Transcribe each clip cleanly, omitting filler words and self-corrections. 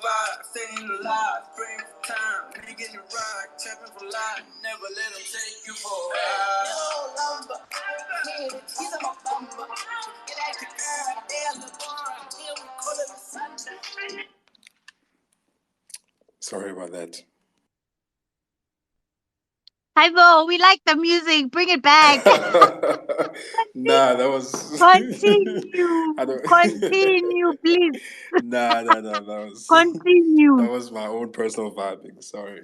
25, staying alive, praying for time, making it right, trapping for life, never let them take you for a ride. No lumber, he's my bumper. Get at the girl, there's the bar, here we call it the sunshine. Sorry about that. Hi, Bo. We like the music. Bring it back. Nah, that was. Continue. Continue, please. Nah, that was. Continue. That was my own personal vibing. Sorry.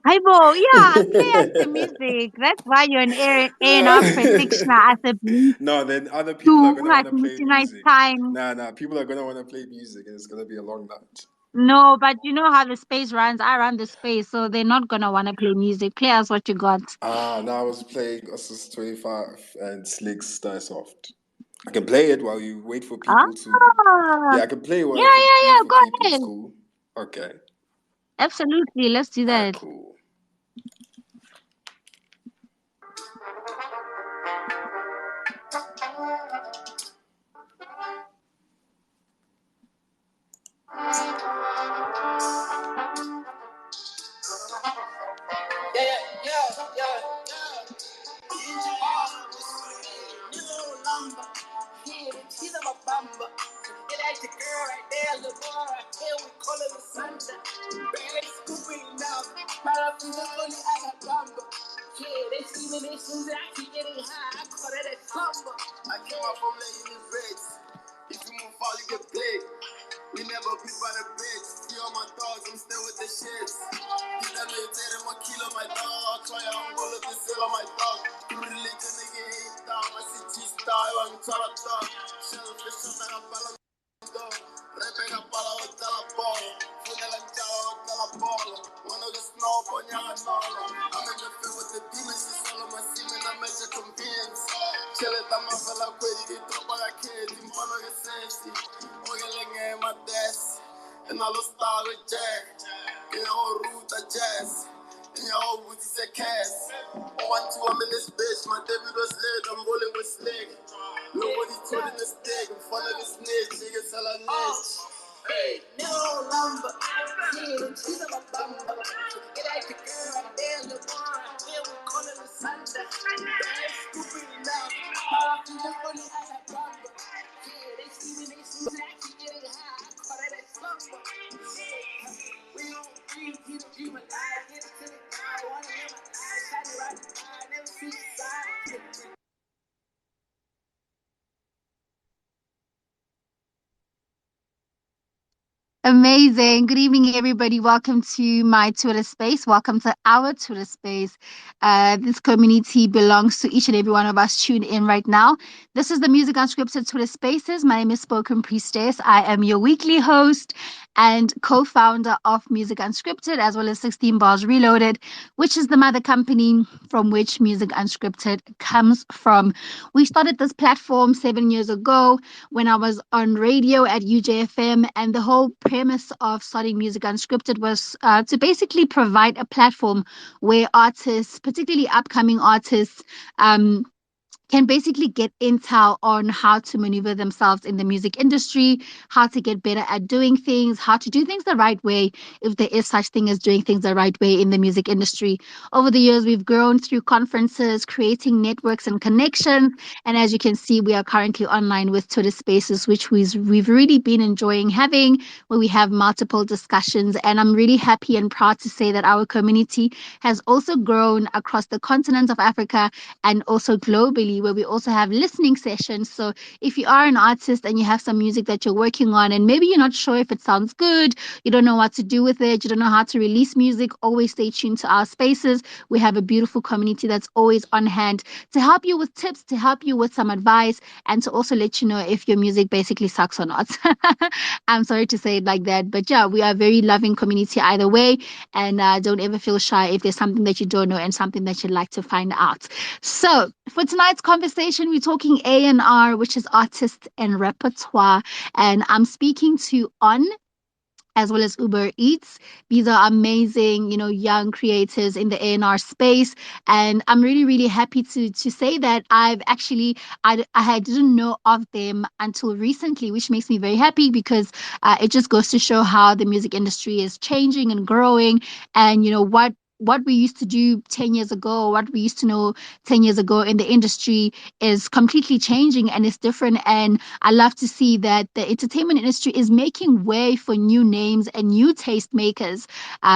Hi, Bo. Yeah, play us the music. That's why you're an A&R practitioner as a beat No, then other people are gonna want to play nice music. time. Nah, people are gonna want to play music, and it's gonna be a long night. No, but you know how the space runs. I run the space, so they're not gonna want to play music. Play us what you got. Now I was playing Assist 25 and Slick's Die Soft. I can play it while you wait for people to. Ah, Yeah, I can play it while yeah, you yeah, wait yeah. for Go people. It's ahead. cool. Okay. Absolutely. Let's do Alright, that. cool. He's a bumper. Get at the girl right there, the bar right here, we call it the sunshine. Baby, scooping now. Right up in the money, I got bumper. Yeah, they see me, they shoes, I keep getting high. I call that a slumber. I came out from laying in beds. If you move far, you get played. We never beat by the bitch. See all my dogs, I'm still with the shits. Did I maintain my kilo, my dog? Try I'm gonna be still on my dog. You religion, nigga, ain't down. I see G-Star, I'm trying to talk. Shellfish, I'm not a balance. Repega pala o tala bola. Fuga la chao o tala bola. One of the snow on your nolo. I'm in the field with the demons. She's all of my semen. I make you convinced. Chill it, I'm a fella. Quit it. Drop a kid. I'm follow your safety. In my desk, and I lost star with Jack. In your whole route, a jazz. In your whole booty, say cash. 1, 2, I'm in this bitch. My debut was lit, I'm rolling with slick. Nobody told in the stick. In front of the snitch, niggas tell a niche. Hey, no lumber. She's a bumper. Get at the girl, there's the bar. Here we call it the sunshine. Scooping now. My feet are funny as a bumper. Yeah, they see me, they see me. I keep getting high. I call that a slumber. We don't dream, keep a dream alive. Get it to the guy. Wanna live my life. Try to ride the car. Never see the side. Amazing. Good evening, everybody. Welcome to my Twitter space. Welcome to our Twitter space. This community belongs to each and every one of us tuned in right now. This is the Music Unscripted Twitter Spaces. My name is Spoken Priestess. I am your weekly host and co-founder of Music Unscripted, as well as 16 Bars Reloaded, which is the mother company from which Music Unscripted comes from. We started this platform 7 years ago when I was on radio at UJFM, and the whole premise of starting Music Unscripted was to basically provide a platform where artists, particularly upcoming artists, can basically get intel on how to maneuver themselves in the music industry, how to get better at doing things, how to do things the right way, if there is such thing as doing things the right way in the music industry. Over the years, we've grown through conferences, creating networks and connections. And as you can see, we are currently online with Twitter Spaces, which we've really been enjoying having, where we have multiple discussions. And I'm really happy and proud to say that our community has also grown across the continent of Africa and also globally, where we also have listening sessions. So if you are an artist and you have some music that you're working on and maybe you're not sure if it sounds good, you don't know what to do with it, you don't know how to release music, always stay tuned to our spaces. We have a beautiful community that's always on hand to help you with tips, to help you with some advice, and to also let you know if your music basically sucks or not. I'm sorry to say it like that, but yeah, we are a very loving community either way. And don't ever feel shy if there's something that you don't know and something that you'd like to find out. So for tonight's conversation, we're talking A&R, which is artist and repertoire. And I'm speaking to On. as well as Uber Eats. These are amazing, young creators in the A&R space, and I'm really, really happy to say that I didn't know of them until recently, which makes me very happy because it just goes to show how the music industry is changing and growing, and what we used to do 10 years ago, what we used to know 10 years ago in the industry is completely changing and it's different. And I love to see that the entertainment industry is making way for new names and new taste makers.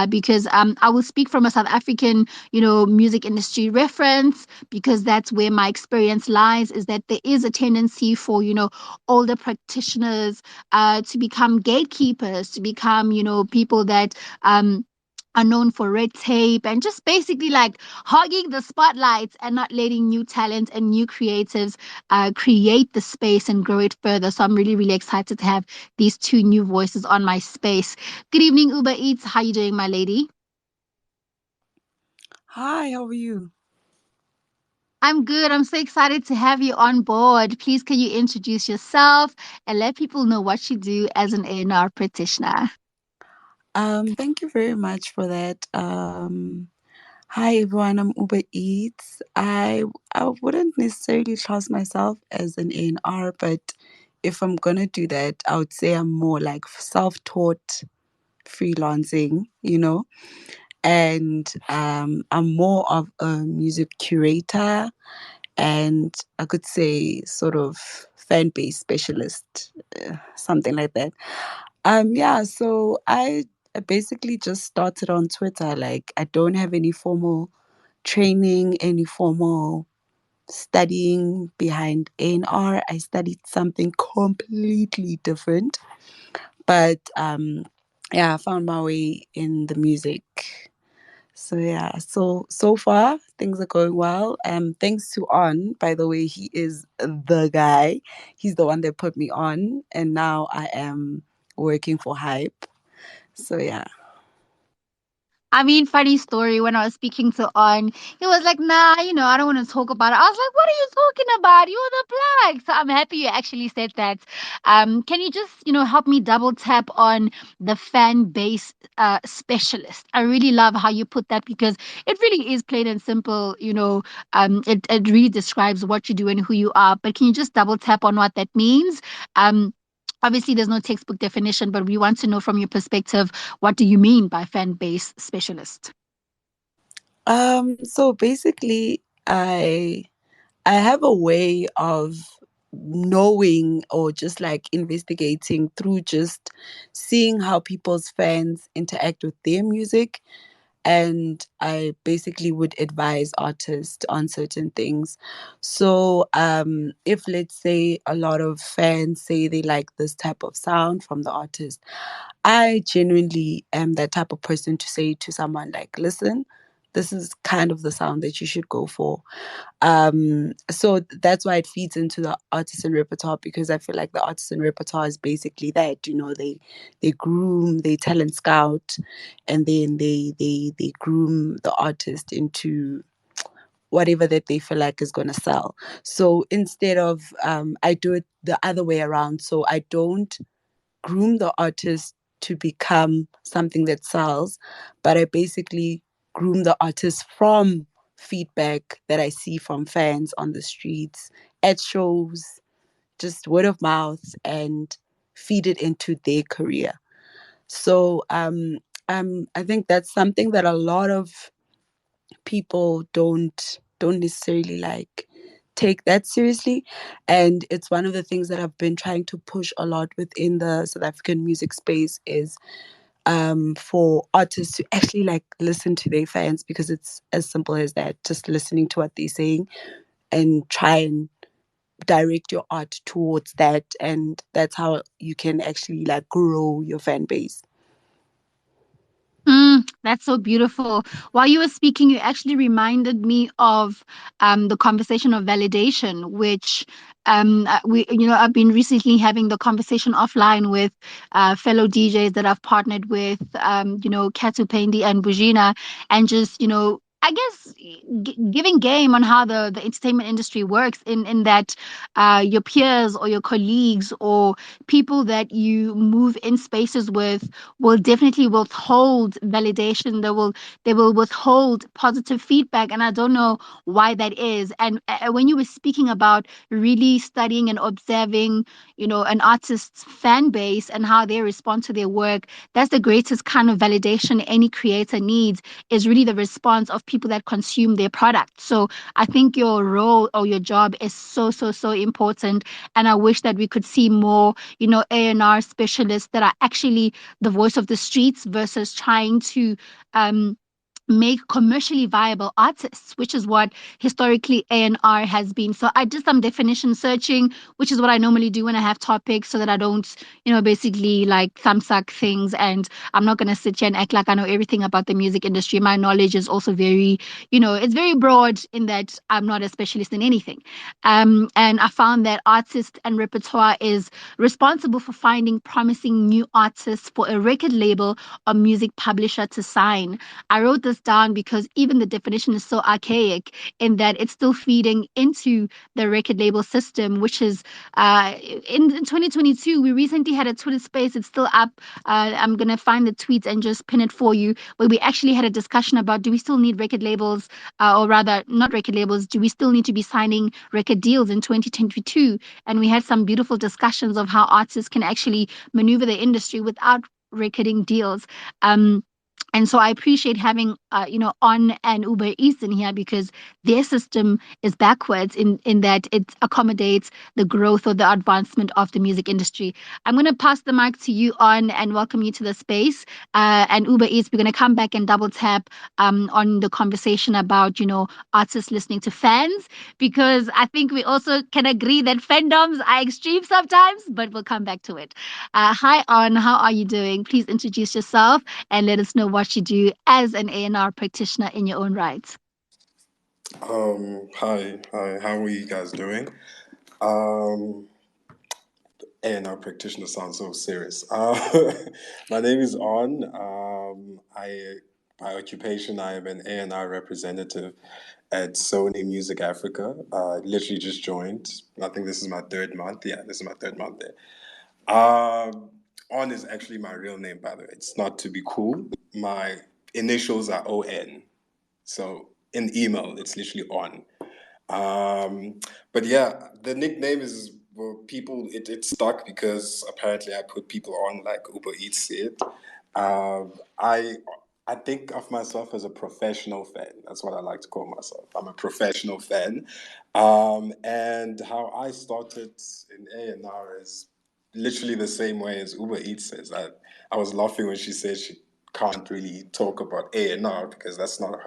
Because I will speak from a South African, music industry reference, because that's where my experience lies. Is that there is a tendency for older practitioners to become gatekeepers, to become people that are known for red tape and just basically like hogging the spotlights and not letting new talent and new creatives create the space and grow it further. So I'm really, really excited to have these two new voices on my space. Good evening, Uber Eats. How you doing, my lady? Hi, how are you? I'm good. I'm so excited to have you on board. Please, can you introduce yourself and let people know what you do as an A&R practitioner? Thank you very much for that. Hi everyone, I'm Uber Eats. I wouldn't necessarily class myself as an A&R, but if I'm gonna do that, I would say I'm more like self-taught freelancing, and I'm more of a music curator and I could say sort of fan base specialist, something like that. Yeah, so I basically just started on Twitter. Like, I don't have any formal training, any formal studying behind A&R. I studied something completely different. But yeah, I found my way in the music. So yeah, so far things are going well. Thanks to On, by the way, he is the guy. He's the one that put me on, and now I am working for Hype. So yeah. I mean, funny story. When I was speaking to On, he was like, "Nah, I don't want to talk about it." I was like, "What are you talking about? You're the plug." So I'm happy you actually said that. Can you just, help me double tap on the fan base specialist? I really love how you put that because it really is plain and simple. It really describes what you do and who you are. But can you just double tap on what that means? Um, Obviously, there's no textbook definition, but we want to know from your perspective, what do you mean by fan base specialist? So basically, I have a way of knowing or just like investigating through just seeing how people's fans interact with their music. And I basically would advise artists on certain things. So if let's say a lot of fans say they like this type of sound from the artist, I genuinely am that type of person to say to someone like, listen, this is kind of the sound that you should go for. So that's why it feeds into the artisan repertoire, because I feel like the artisan repertoire is basically that, they groom, they talent scout, and then they groom the artist into whatever that they feel like is going to sell. So instead of I do it the other way around. So I don't groom the artist to become something that sells, but I basically groom the artist from feedback that I see from fans on the streets, at shows, just word of mouth, and feed it into their career. So I think that's something that a lot of people don't necessarily like take that seriously, and it's one of the things that I've been trying to push a lot within the South African music space is for artists to actually like listen to their fans, because it's as simple as that, just listening to what they're saying and try and direct your art towards that, and that's how you can actually like grow your fan base. That's so beautiful. While you were speaking, you actually reminded me of the conversation of validation, which I've been recently having the conversation offline with fellow DJs that I've partnered with, Katu Pendi and Bujina, and just I guess giving game on how the entertainment industry works in that your peers or your colleagues or people that you move in spaces with will definitely withhold validation. They will withhold positive feedback, and I don't know why that is. And when you were speaking about really studying and observing, an artist's fan base and how they respond to their work, that's the greatest kind of validation any creator needs, is really the response of people that consume their product. So I think your role or your job is so, so, so important. And I wish that we could see more, A&R specialists that are actually the voice of the streets versus trying to make commercially viable artists, which is what historically A&R has been. So I did some definition searching, which is what I normally do when I have topics, so that I don't, basically like thumbsuck things. And I'm not going to sit here and act like I know everything about the music industry. My knowledge is also very, it's very broad in that I'm not a specialist in anything. And I found that artist and repertoire is responsible for finding promising new artists for a record label or music publisher to sign. I wrote this down because even the definition is so archaic in that it's still feeding into the record label system, which is in 2022. We recently had a Twitter space. It's still up. I'm going to find the tweets and just pin it for you, where we actually had a discussion about, do we still need record labels, or rather, not record labels, do we still need to be signing record deals in 2022? And we had some beautiful discussions of how artists can actually maneuver the industry without recording deals. And so I appreciate having, On and Uber Eats in here, because their system is backwards in that it accommodates the growth or the advancement of the music industry. I'm going to pass the mic to you, On, and welcome you to the space. And Uber Eats, we're going to come back and double tap on the conversation about, artists listening to fans, because I think we also can agree that fandoms are extreme sometimes, but we'll come back to it. Hi, On, how are you doing? Please introduce yourself and let us know what you do as an A&R practitioner in your own right. Hi, how are you guys doing? Um, A&R practitioner sounds so serious. My name is On. By occupation, I am an A&R representative at Sony Music Africa. Literally just joined. I think this is my third month. Yeah, this is my third month there. On is actually my real name, by the way. It's not to be cool. My initials are ON. So in email, it's literally On. But yeah, the nickname is, well, it stuck because apparently I put people on like Uber Eats it. Um, I I think of myself as a professional fan. That's what I like to call myself. I'm a professional fan. And how I started in A&R is literally the same way as Uber Eats says. I was laughing when she said she can't really talk about A&R because that's not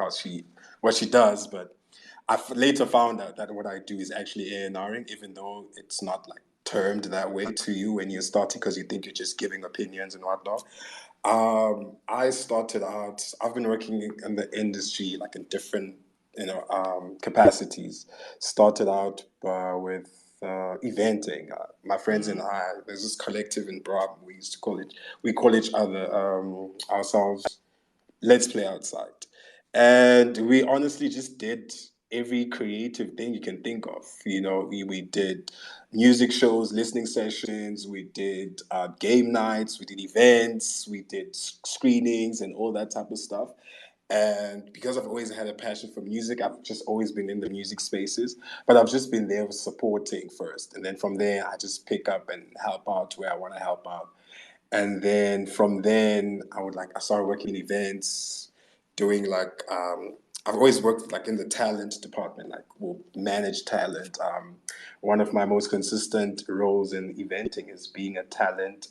what she does, but later found out that what I do is actually A&Ring, even though it's not like termed that way to you when you're starting because you think you're just giving opinions and whatnot. I started out, I've been working in the industry like in different, capacities. Started out with eventing. My friends and I, there's this collective in Brabham. We call each other, ourselves, Let's Play Outside. And we honestly just did every creative thing you can think of. We did music shows, listening sessions, we did game nights, we did events, we did screenings and all that type of stuff. And because I've always had a passion for music, I've just always been in the music spaces, but I've just been there supporting first. And then from there, I just pick up and help out where I want to help out. And then from then, I started working in events, doing I've always worked like in the talent department, like will manage talent. One of my most consistent roles in eventing is being a talent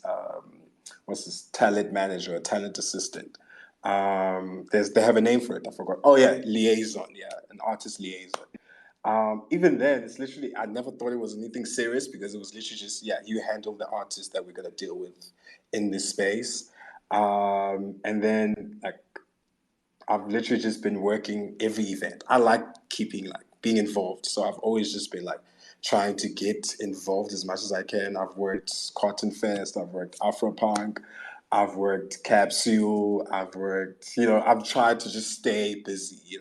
manager, a talent assistant. They have a name for it. I forgot. Oh yeah, liaison. Yeah, an artist liaison. Even then, it's literally, I never thought it was anything serious because it was literally just, yeah, you handle the artist that we're going to deal with in this space. And then, like, I've literally just been working every event. I like being involved. So I've always just been like trying to get involved as much as I can. I've worked Cotton Fest, I've worked Afropunk, I've worked Capsule, I've tried to just stay busy.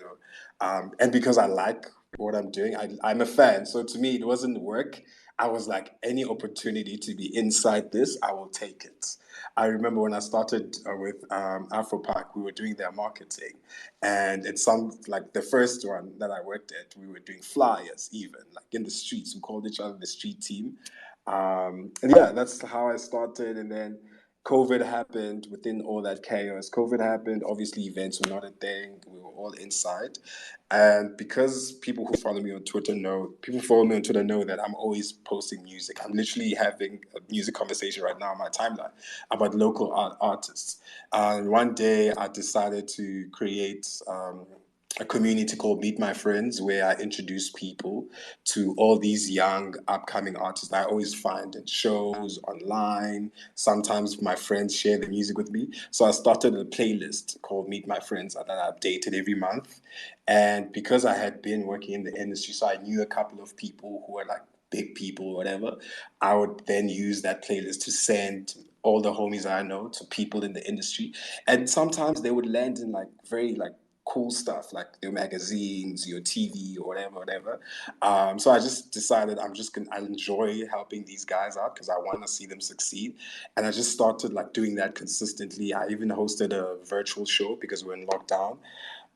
And because I like what I'm doing, I'm a fan. So to me, it wasn't work. I was like, any opportunity to be inside this, I will take it. I remember when I started with Afro Park, we were doing their marketing. And it's like the first one that I worked at, we were doing flyers even, like in the streets. We called each other the street team. And yeah, that's how I started. And then COVID happened within all that chaos. COVID happened. Obviously, events were not a thing. We were all inside. And because people follow me on Twitter know that I'm always posting music. I'm literally having a music conversation right now on my timeline about local artists. And one day I decided to create a community called Meet My Friends, where I introduce people to all these young upcoming artists that I always find in shows online. Sometimes my friends share the music with me. So I started a playlist called Meet My Friends that I updated every month. And because I had been working in the industry, so I knew a couple of people who were like big people or whatever, I would then use that playlist to send all the homies I know to people in the industry. And sometimes they would land in like very like cool stuff like your magazines, your TV, or whatever. So I just decided I enjoy helping these guys out because I want to see them succeed, and I just started like doing that consistently. I even hosted a virtual show because we're in lockdown.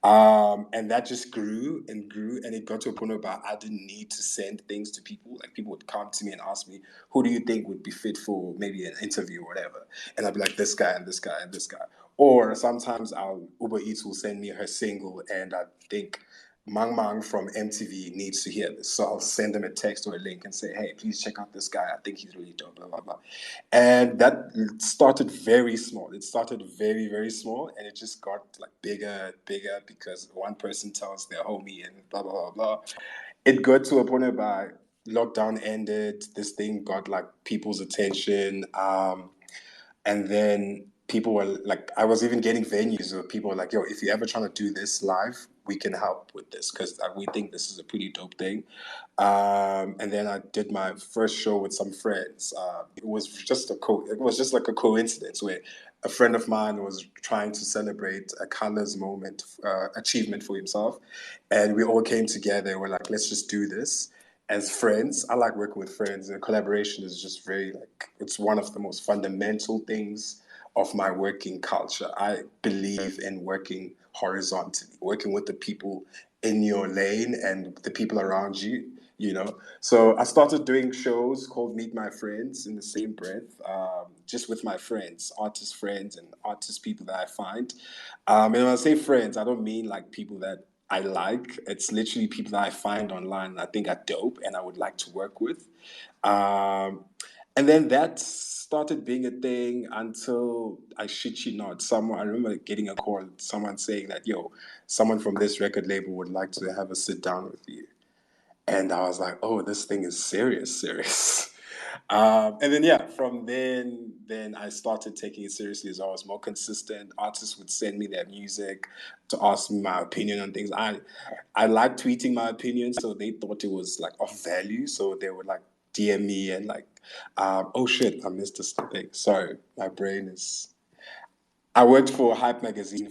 And that just grew and grew, and it got to a point where I didn't need to send things to people. Like people would come to me and ask me, "Who do you think would be fit for maybe an interview or whatever?" And I'd be like, "This guy and this guy and this guy." Or sometimes our Uber Eats will send me her single, and I think Mang Mang from MTV needs to hear this, so I'll send them a text or a link and say, "Hey, please check out this guy. I think he's really dope." Blah blah blah. And that started very small. It started very, very small, and it just got like bigger and bigger because one person tells their homie and blah, blah, blah, blah. It got to a point where lockdown ended, this thing got like people's attention. And then people were like, I was even getting venues where people were like, yo, if you're ever trying to do this live, we can help with this because we think this is a pretty dope thing. And then I did my first show with some friends. It was just it was just like a coincidence where a friend of mine was trying to celebrate a colors moment achievement for himself, and we all came together. We're like, let's just do this as friends. I like working with friends, and collaboration is just very like it's one of the most fundamental things of my working culture. I believe in working horizontally, working with the people in your lane and the people around you, you know. So I started doing shows called Meet My Friends in the same breath, just with my friends, artist friends and artist people that I find. And when I say friends, I don't mean like people that I like. It's literally people that I find online that I think are dope and I would like to work with. Um, and then that started being a thing until I shit you not. Someone I remember getting a call, someone saying that, yo, someone from this record label would like to have a sit down with you. And I was like, oh, this thing is serious, serious. And then yeah, from then I started taking it seriously as I was more consistent. Artists would send me their music to ask me my opinion on things. I like tweeting my opinion, so they thought it was like of value. So they would like DM me and like, oh shit, I missed this thing. Sorry, my brain is. I worked for Hype Magazine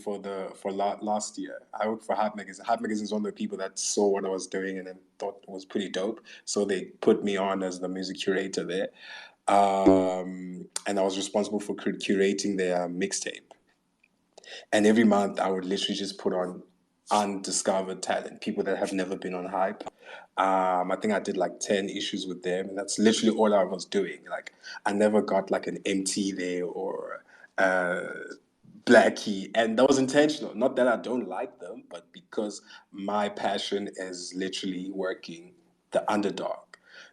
last year. I worked for Hype Magazine. Hype Magazine is one of the people that saw what I was doing and then thought it was pretty dope. So they put me on as the music curator there, and I was responsible for curating their mixtape. And every month, I would literally just put on undiscovered talent, people that have never been on Hype. I think I did like 10 issues with them, and that's literally all I was doing. Like, I never got like an MT there or uh, Blackie, and that was intentional. Not that I don't like them, but because my passion is literally working the underdog.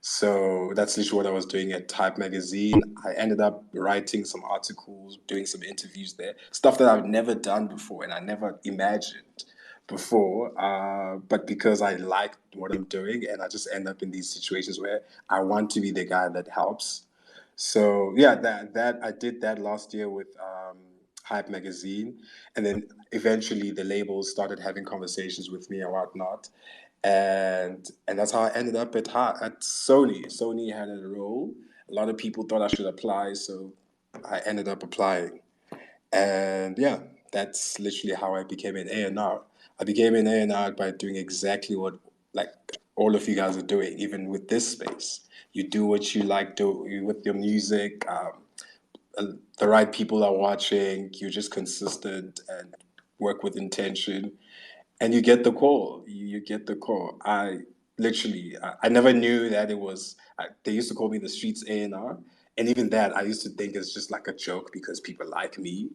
So that's literally what I was doing at Type Magazine. I ended up writing some articles, doing some interviews there, stuff that I've never done before and I never imagined before. But because I like what I'm doing, and I just end up in these situations where I want to be the guy that helps. So yeah, that I did that last year with Hype Magazine, and then eventually the labels started having conversations with me and whatnot, and that's how I ended up at Sony. Sony had a role. A lot of people thought I should apply, so I ended up applying. And yeah, that's literally how I became an A&R. I became an A&R by doing exactly what like all of you guys are doing, even with this space. You do what you like do with your music. The right people are watching. You're just consistent and work with intention, and you get the call. You get the call. I literally, I never knew that it was. They used to call me the streets A&R, and even that I used to think it's just like a joke because people like me.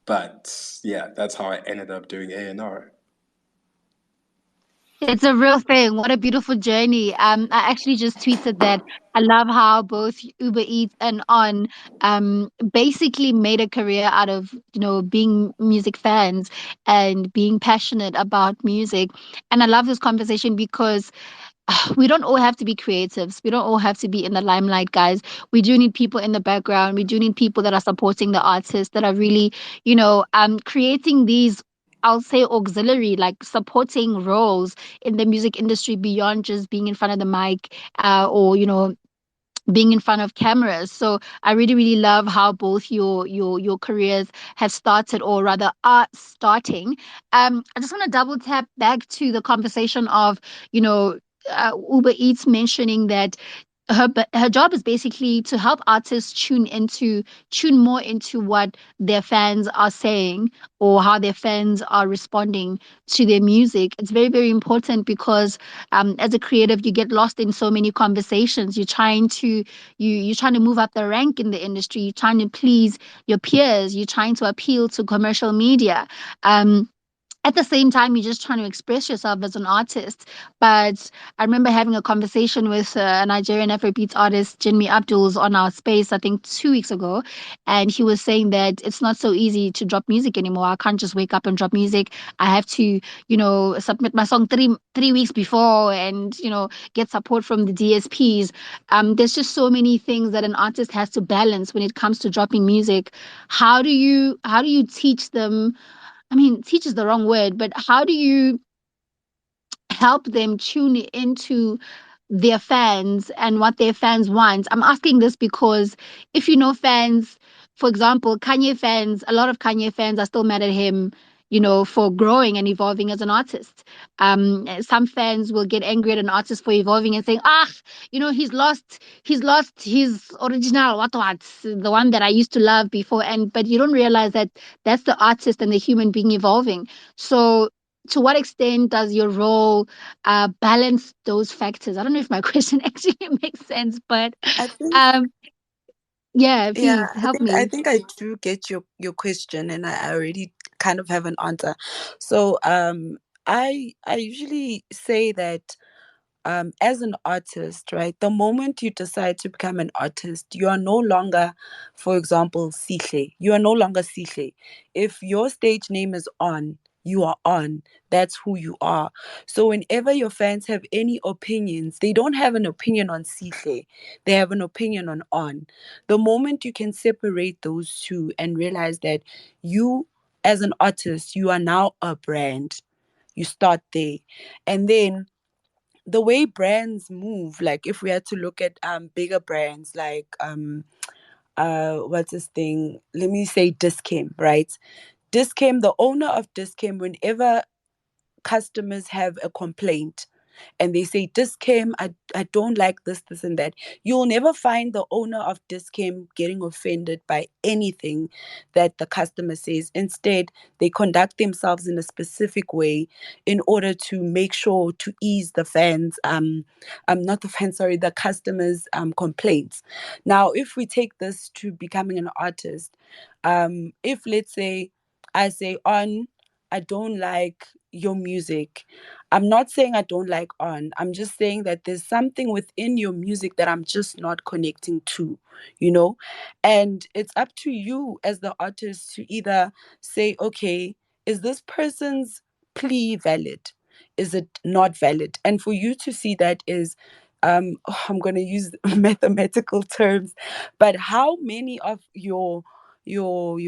But yeah, that's how I ended up doing A&R. It's a real thing. What a beautiful journey. I actually just tweeted that I love how both Uber Eats and On basically made a career out of, being music fans and being passionate about music. And I love this conversation because we don't all have to be creatives. We don't all have to be in the limelight, guys. We do need people in the background. We do need people that are supporting the artists, that are really, creating these, I'll say, auxiliary, like supporting roles in the music industry beyond just being in front of the mic, or, being in front of cameras. So I really, really love how both your careers have started, or rather are starting. I just want to double tap back to the conversation of, you know, Uber Eats mentioning that her job is basically to help artists tune more into what their fans are saying, or how their fans are responding to their music. It's very, very important because as a creative, you get lost in so many conversations. You're trying to move up the rank in the industry. You're trying to please your peers. You're trying to appeal to commercial media. At the same time, you're just trying to express yourself as an artist. But I remember having a conversation with a Nigerian Afrobeats artist, Jinmi Abdul's, on our space, I think 2 weeks ago. And he was saying that it's not so easy to drop music anymore. I can't just wake up and drop music. I have to, submit my song three weeks before, and, get support from the DSPs. There's just so many things that an artist has to balance when it comes to dropping music. How do you teach them? I mean, teach is the wrong word, but how do you help them tune into their fans and what their fans want? I'm asking this because if you know fans, for example, Kanye fans, a lot of Kanye fans are still mad at him, for growing and evolving as an artist. Some fans will get angry at an artist for evolving and saying, he's lost his original what, the one that I used to love before. But you don't realize that that's the artist and the human being evolving. So to what extent does your role balance those factors? I don't know if my question actually makes sense, but I think, um, yeah, yeah, please I help think I me. think I do get your question, and I already kind of have an answer. So I usually say that as an artist, right, the moment you decide to become an artist, you are no longer, for example, Sihle. You are no longer Sihle. If your stage name is On, you are On. That's who you are. So whenever your fans have any opinions, they don't have an opinion on Sihle. They have an opinion on On. The moment you can separate those two and realize that you, as an artist, you are now a brand. You start there. And then the way brands move, like if we had to look at bigger brands like what's this thing, let me say Discam, right? Discam, the owner of Discam, whenever customers have a complaint and they say Discam, I don't like this and that, you'll never find the owner of Discam getting offended by anything that the customer says. Instead, they conduct themselves in a specific way in order to make sure to ease the fans, not the fans, sorry, the customers' complaints. Now, if we take this to becoming an artist, if let's say I say On, I don't like your music. I'm not saying I don't like On. I'm just saying that there's something within your music that I'm just not connecting to, you know? And it's up to you as the artist to either say, okay, is this person's plea valid? Is it not valid? And for you to see that is, I'm going to use mathematical terms, but how many of your your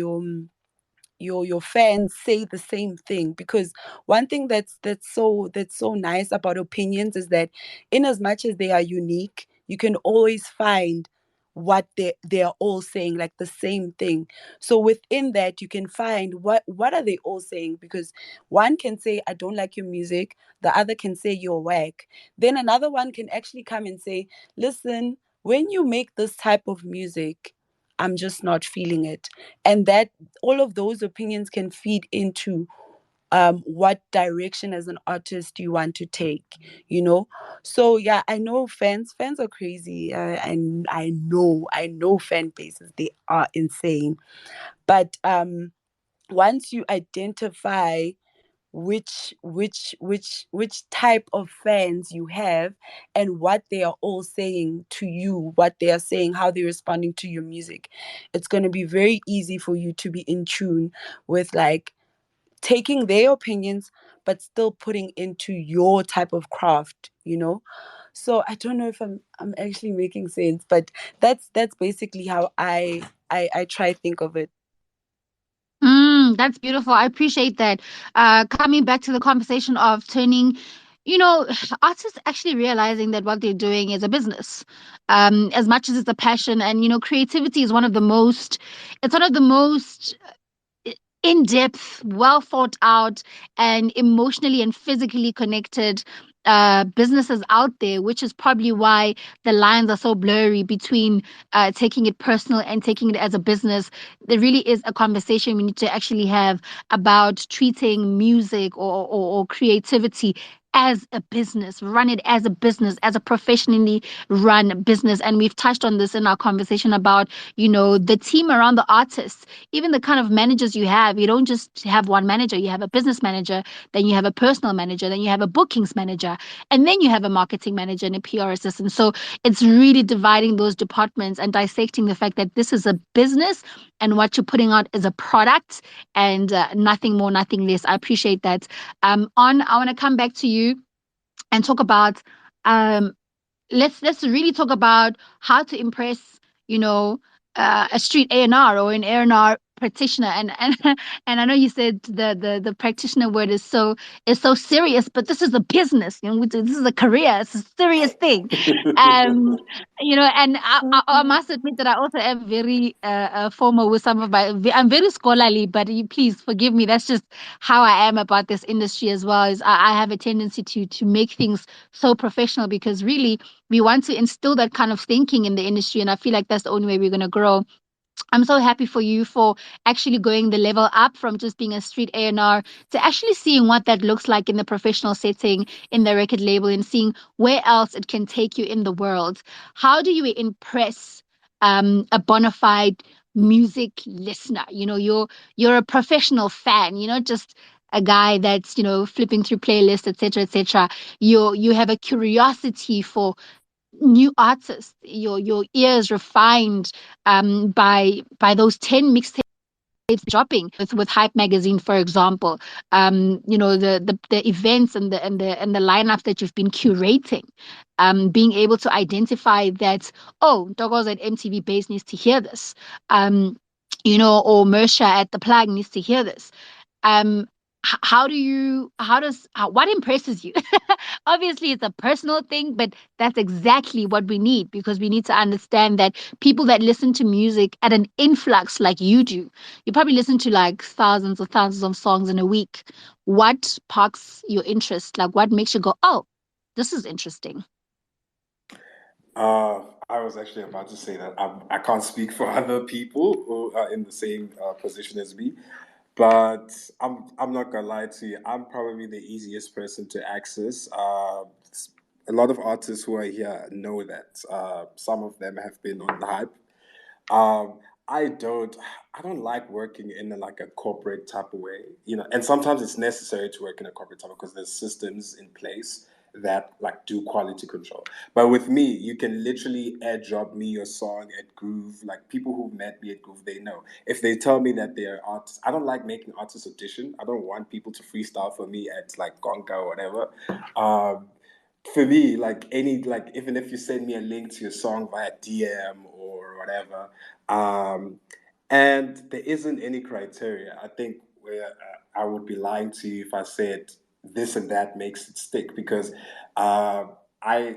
your fans say the same thing? Because one thing that's so nice about opinions is that in as much as they are unique, you can always find what they're all saying, like the same thing. So within that, you can find what are they all saying, because one can say, I don't like your music, the other can say you're whack, then another one can actually come and say, listen, when you make this type of music, I'm just not feeling it. And that all of those opinions can feed into what direction as an artist you want to take, you know. So yeah, I know fans are crazy, and I know fan bases, they are insane. But once you identify which type of fans you have, and what they are all saying to you, what they are saying, how they're responding to your music, it's going to be very easy for you to be in tune with, like, taking their opinions but still putting into your type of craft, you know. So I don't know if I'm actually making sense, but that's basically how I try to think of it. That's beautiful. I appreciate that. Coming back to the conversation of turning, you know, artists actually realizing that what they're doing is a business, as much as it's a passion. And, creativity is it's one of the most in depth, well thought out, and emotionally and physically connected businesses out there, which is probably why the lines are so blurry between taking it personal and taking it as a business. There really is a conversation we need to actually have about treating music or creativity as a business, run it as a business, as a professionally run business. And we've touched on this in our conversation about, the team around the artists, even the kind of managers you have. You don't just have one manager, you have a business manager, then you have a personal manager, then you have a bookings manager, and then you have a marketing manager and a PR assistant. So it's really dividing those departments and dissecting the fact that this is a business and what you're putting out is a product, and nothing more, nothing less. I appreciate that. I want to come back to you and talk about um, let's really talk about how to impress, you know, a street A&R or an A&R practitioner. And and I know you said the practitioner word is so serious, but this is a business. This is a career. It's a serious thing. Um, and I must admit that I also am very formal with some of my. I'm very scholarly, but please forgive me. That's just how I am about this industry as well. Is I have a tendency to make things so professional, because really we want to instill that kind of thinking in the industry, and I feel like that's the only way we're going to grow. I'm so happy for you for actually going the level up from just being a street A&R to actually seeing what that looks like in the professional setting, in the record label, and seeing where else it can take you in the world. How do you impress a bona fide music listener? You're a professional fan. You're not just a guy that's flipping through playlists, etc., etc. You have a curiosity for new artists. Your ears refined by those 10 mixtapes dropping with Hype Magazine, for example. The events and the lineups that you've been curating. Being able to identify that, oh, Doggos at MTV Base needs to hear this. Or Mersha at the Plug needs to hear this. What impresses you? Obviously it's a personal thing, but that's exactly what we need, because we need to understand that people that listen to music at an influx like you do, you probably listen to like thousands or thousands of songs in a week. What sparks your interest? Like, what makes you go, oh, this is interesting? I was actually about to say that I can't speak for other people who are in the same position as me, but I'm not gonna lie to you. I'm probably the easiest person to access. A lot of artists who are here know that. Some of them have been on the hype. Um, I don't I don't like working in like a corporate type of way, and sometimes it's necessary to work in a corporate type because there's systems in place that like do quality control. But with me, you can literally airdrop me your song at Groove. Like people who've met me at Groove, they know. If they tell me that they're artists, I don't like making artist audition. I don't want people to freestyle for me at like Gonka or whatever. Um, for me, like even if you send me a link to your song via DM or whatever, um, and there isn't any criteria, I think I would be lying to you if I said this and that makes it stick because uh, I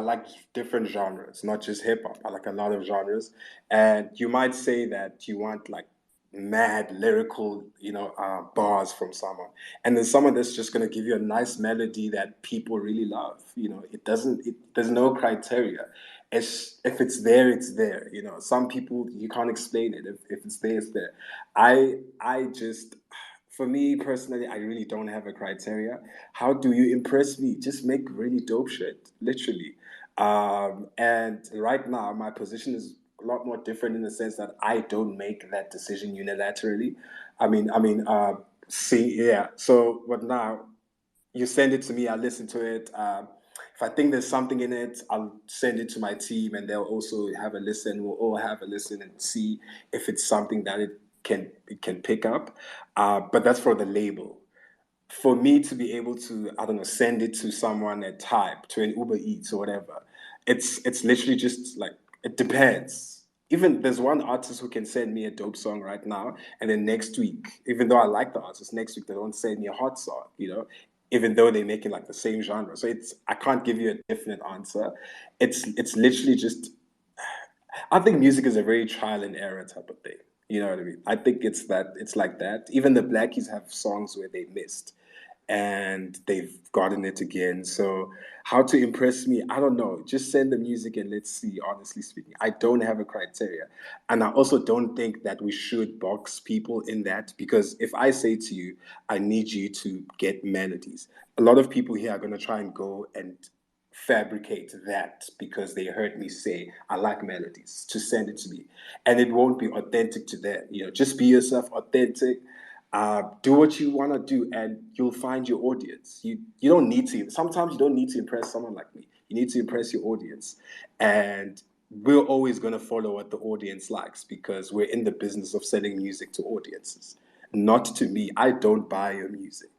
like different genres, not just hip hop. I like a lot of genres, and you might say that you want like mad lyrical, bars from someone, and then someone that's just gonna give you a nice melody that people really love. There's no criteria. If it's there, it's there. Some people you can't explain it. If it's there, it's there. I just for me personally, I really don't have a criteria. How do you impress me? Just make really dope shit, literally. And right now, my position is a lot more different in the sense that I don't make that decision unilaterally. See, yeah. So, but now you send it to me, I listen to it. If I think there's something in it, I'll send it to my team, and they'll also have a listen. We'll all have a listen and see if it's something that it can pick up. But that's for the label. For me to be able to, I don't know, send it to someone at Type, to an Uber Eats or whatever, it's literally just like it depends. Even there's one artist who can send me a dope song right now, and then next week, even though I like the artist, next week they don't send me a hot song. Even though they make it like the same genre. So I can't give you a definite answer. It's literally just I think music is a very trial and error type of thing. You know what I mean? I think it's like that. Even the Blackies have songs where they missed and they've gotten it again. So how to impress me? I don't know. Just send the music and let's see, honestly speaking. I don't have a criteria. And I also don't think that we should box people in that because if I say to you, I need you to get melodies, a lot of people here are going to try and go and fabricate that because they heard me say I like melodies to send it to me, and it won't be authentic to them. Just be yourself, authentic. Do what you want to do, and you'll find your audience. You don't need to. Sometimes you don't need to impress someone like me. You need to impress your audience, and we're always going to follow what the audience likes because we're in the business of selling music to audiences, not to me. I don't buy your music.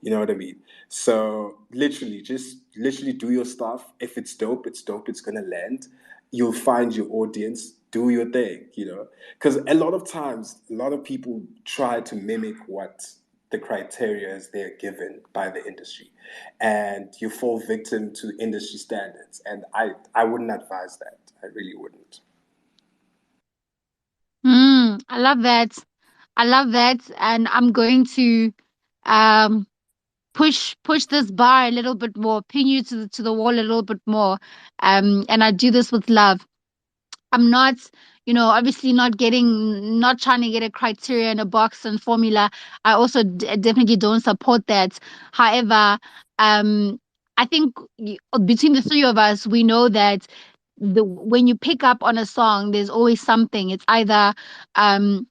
You know what I mean? So literally, just literally do your stuff. If it's dope, it's dope. It's gonna land. You'll find your audience. Do your thing. Because a lot of times, a lot of people try to mimic what the criteria is they're given by the industry, and you fall victim to industry standards. And I wouldn't advise that. I really wouldn't. I love that. I love that, and I'm going to um push this bar a little bit more, pin you to the wall a little bit more. And I do this with love. I'm not, obviously not trying to get a criteria in a box and formula. I also definitely don't support that. However, um, I think between the three of us, we know that when you pick up on a song, there's always something. Um,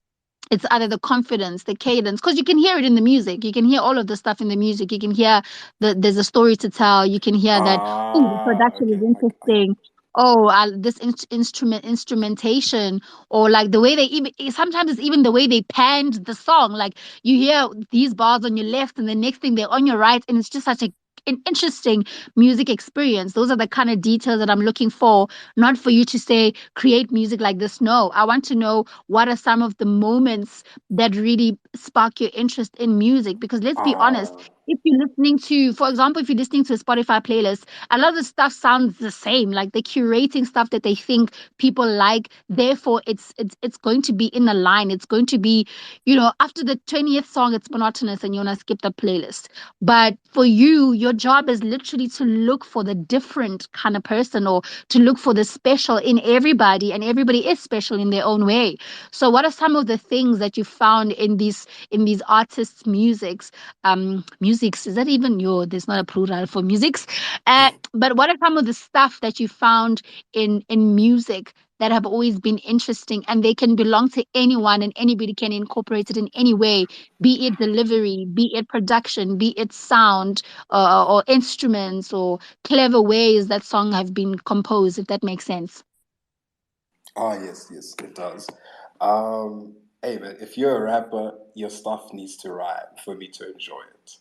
it's either the confidence, the cadence, because you can hear it in the music. You can hear all of the stuff in the music. You can hear there's a story to tell. You can hear that, oh, the production is Okay. interesting. Oh, this instrumentation, or like the way they even sometimes it's even the way they panned the song. Like you hear these bars on your left, and the next thing they're on your right, and it's just such an interesting music experience. Those are the kind of details that I'm looking for, not for you to say create music like this. No, I want to know what are some of the moments that really spark your interest in music. Because let's be honest, uh, if you're listening to, for example, if you're listening to a Spotify playlist, a lot of the stuff sounds the same. Like they're curating stuff that they think people like. Therefore, it's going to be in a line. It's going to be, after the 20th song, it's monotonous and you want to skip the playlist. But for you, your job is literally to look for the different kind of person, or to look for the special in everybody, and everybody is special in their own way. So what are some of the things that you found in these artists' musics? Is that even there's not a plural for musics? But what are some of the stuff that you found in music that have always been interesting, and they can belong to anyone and anybody can incorporate it in any way, be it delivery, be it production, be it sound, or instruments, or clever ways that song have been composed, if that makes sense. Oh yes, yes, it does. Hey man, if you're a rapper, your stuff needs to rhyme for me to enjoy it.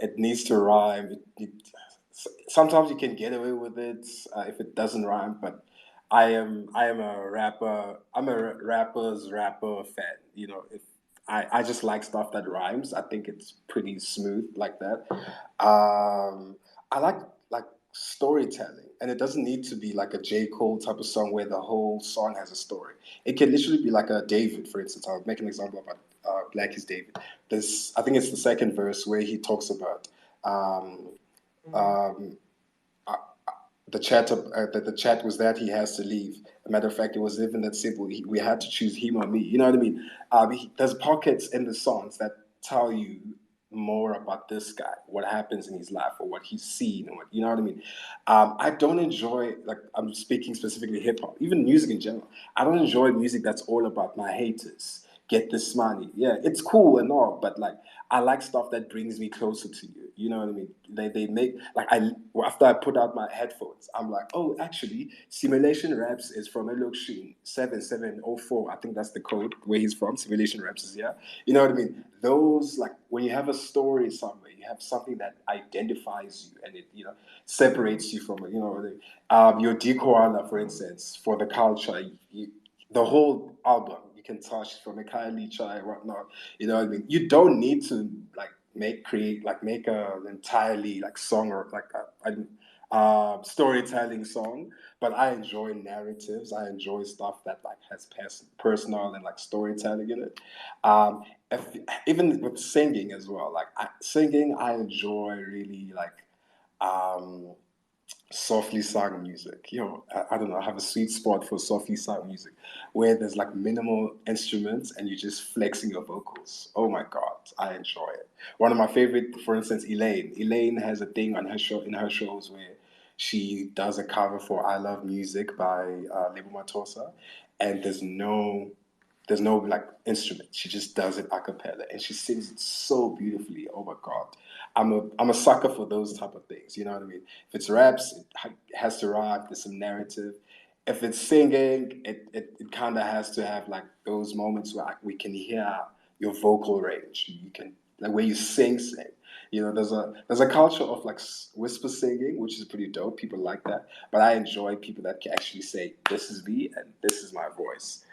It needs to rhyme. Sometimes you can get away with it if it doesn't rhyme, but I am a rapper. I'm a rapper's rapper fan. If I just like stuff that rhymes. I think it's pretty smooth like that. I like storytelling, and it doesn't need to be like a J. Cole type of song where the whole song has a story. It can literally be like a David, for instance. I'll make an example about Black is David. This, I think it's the second verse where he talks about um, um, the chat that the chat was that he has to leave. A matter of fact, it was even that simple. We had to choose him or me. You know what I mean? There's pockets in the songs that tell you more about this guy, what happens in his life, or what he's seen, or what you know what I mean. I don't enjoy, like, I'm speaking specifically hip hop, even music in general. I don't enjoy music that's all about my haters. Get this money. Yeah, it's cool and all, but like I like stuff that brings me closer to you. You know what I mean? They make like I after I put out my headphones, I'm like, oh, actually, Simulation Raps is from Elokshin 7704. I think that's the code where he's from. Simulation Raps is yeah. You know what I mean? Those like when you have a story somewhere, you have something that identifies you and it separates you from your D Koala, for instance, for the culture. The whole album you can touch from a Kylie Chai whatnot. You know what I mean? You don't need to like make a entirely like song or like a storytelling song, but I enjoy narratives. I enjoy stuff that like has personal and like storytelling in it. Um, if, Even with singing as well, like singing, I enjoy really like um, softly sung music. I don't know, I have a sweet spot for softly sung music where there's like minimal instruments and you're just flexing your vocals. Oh my God, I enjoy it. One of my favorite, for instance, Elaine. Elaine has a thing on her show in her shows where she does a cover for I Love Music by Lebo Matosa, and there's no like instrument. She just does it a cappella and she sings it so beautifully. Oh my God. I'm a sucker for those type of things. You know what I mean? If it's raps, it has to rap, there's some narrative. If it's singing, it kind of has to have like those moments where we can hear your vocal range. You can like where you sing. There's a culture of like whisper singing, which is pretty dope. People like that, but I enjoy people that can actually say, "This is me and this is my voice."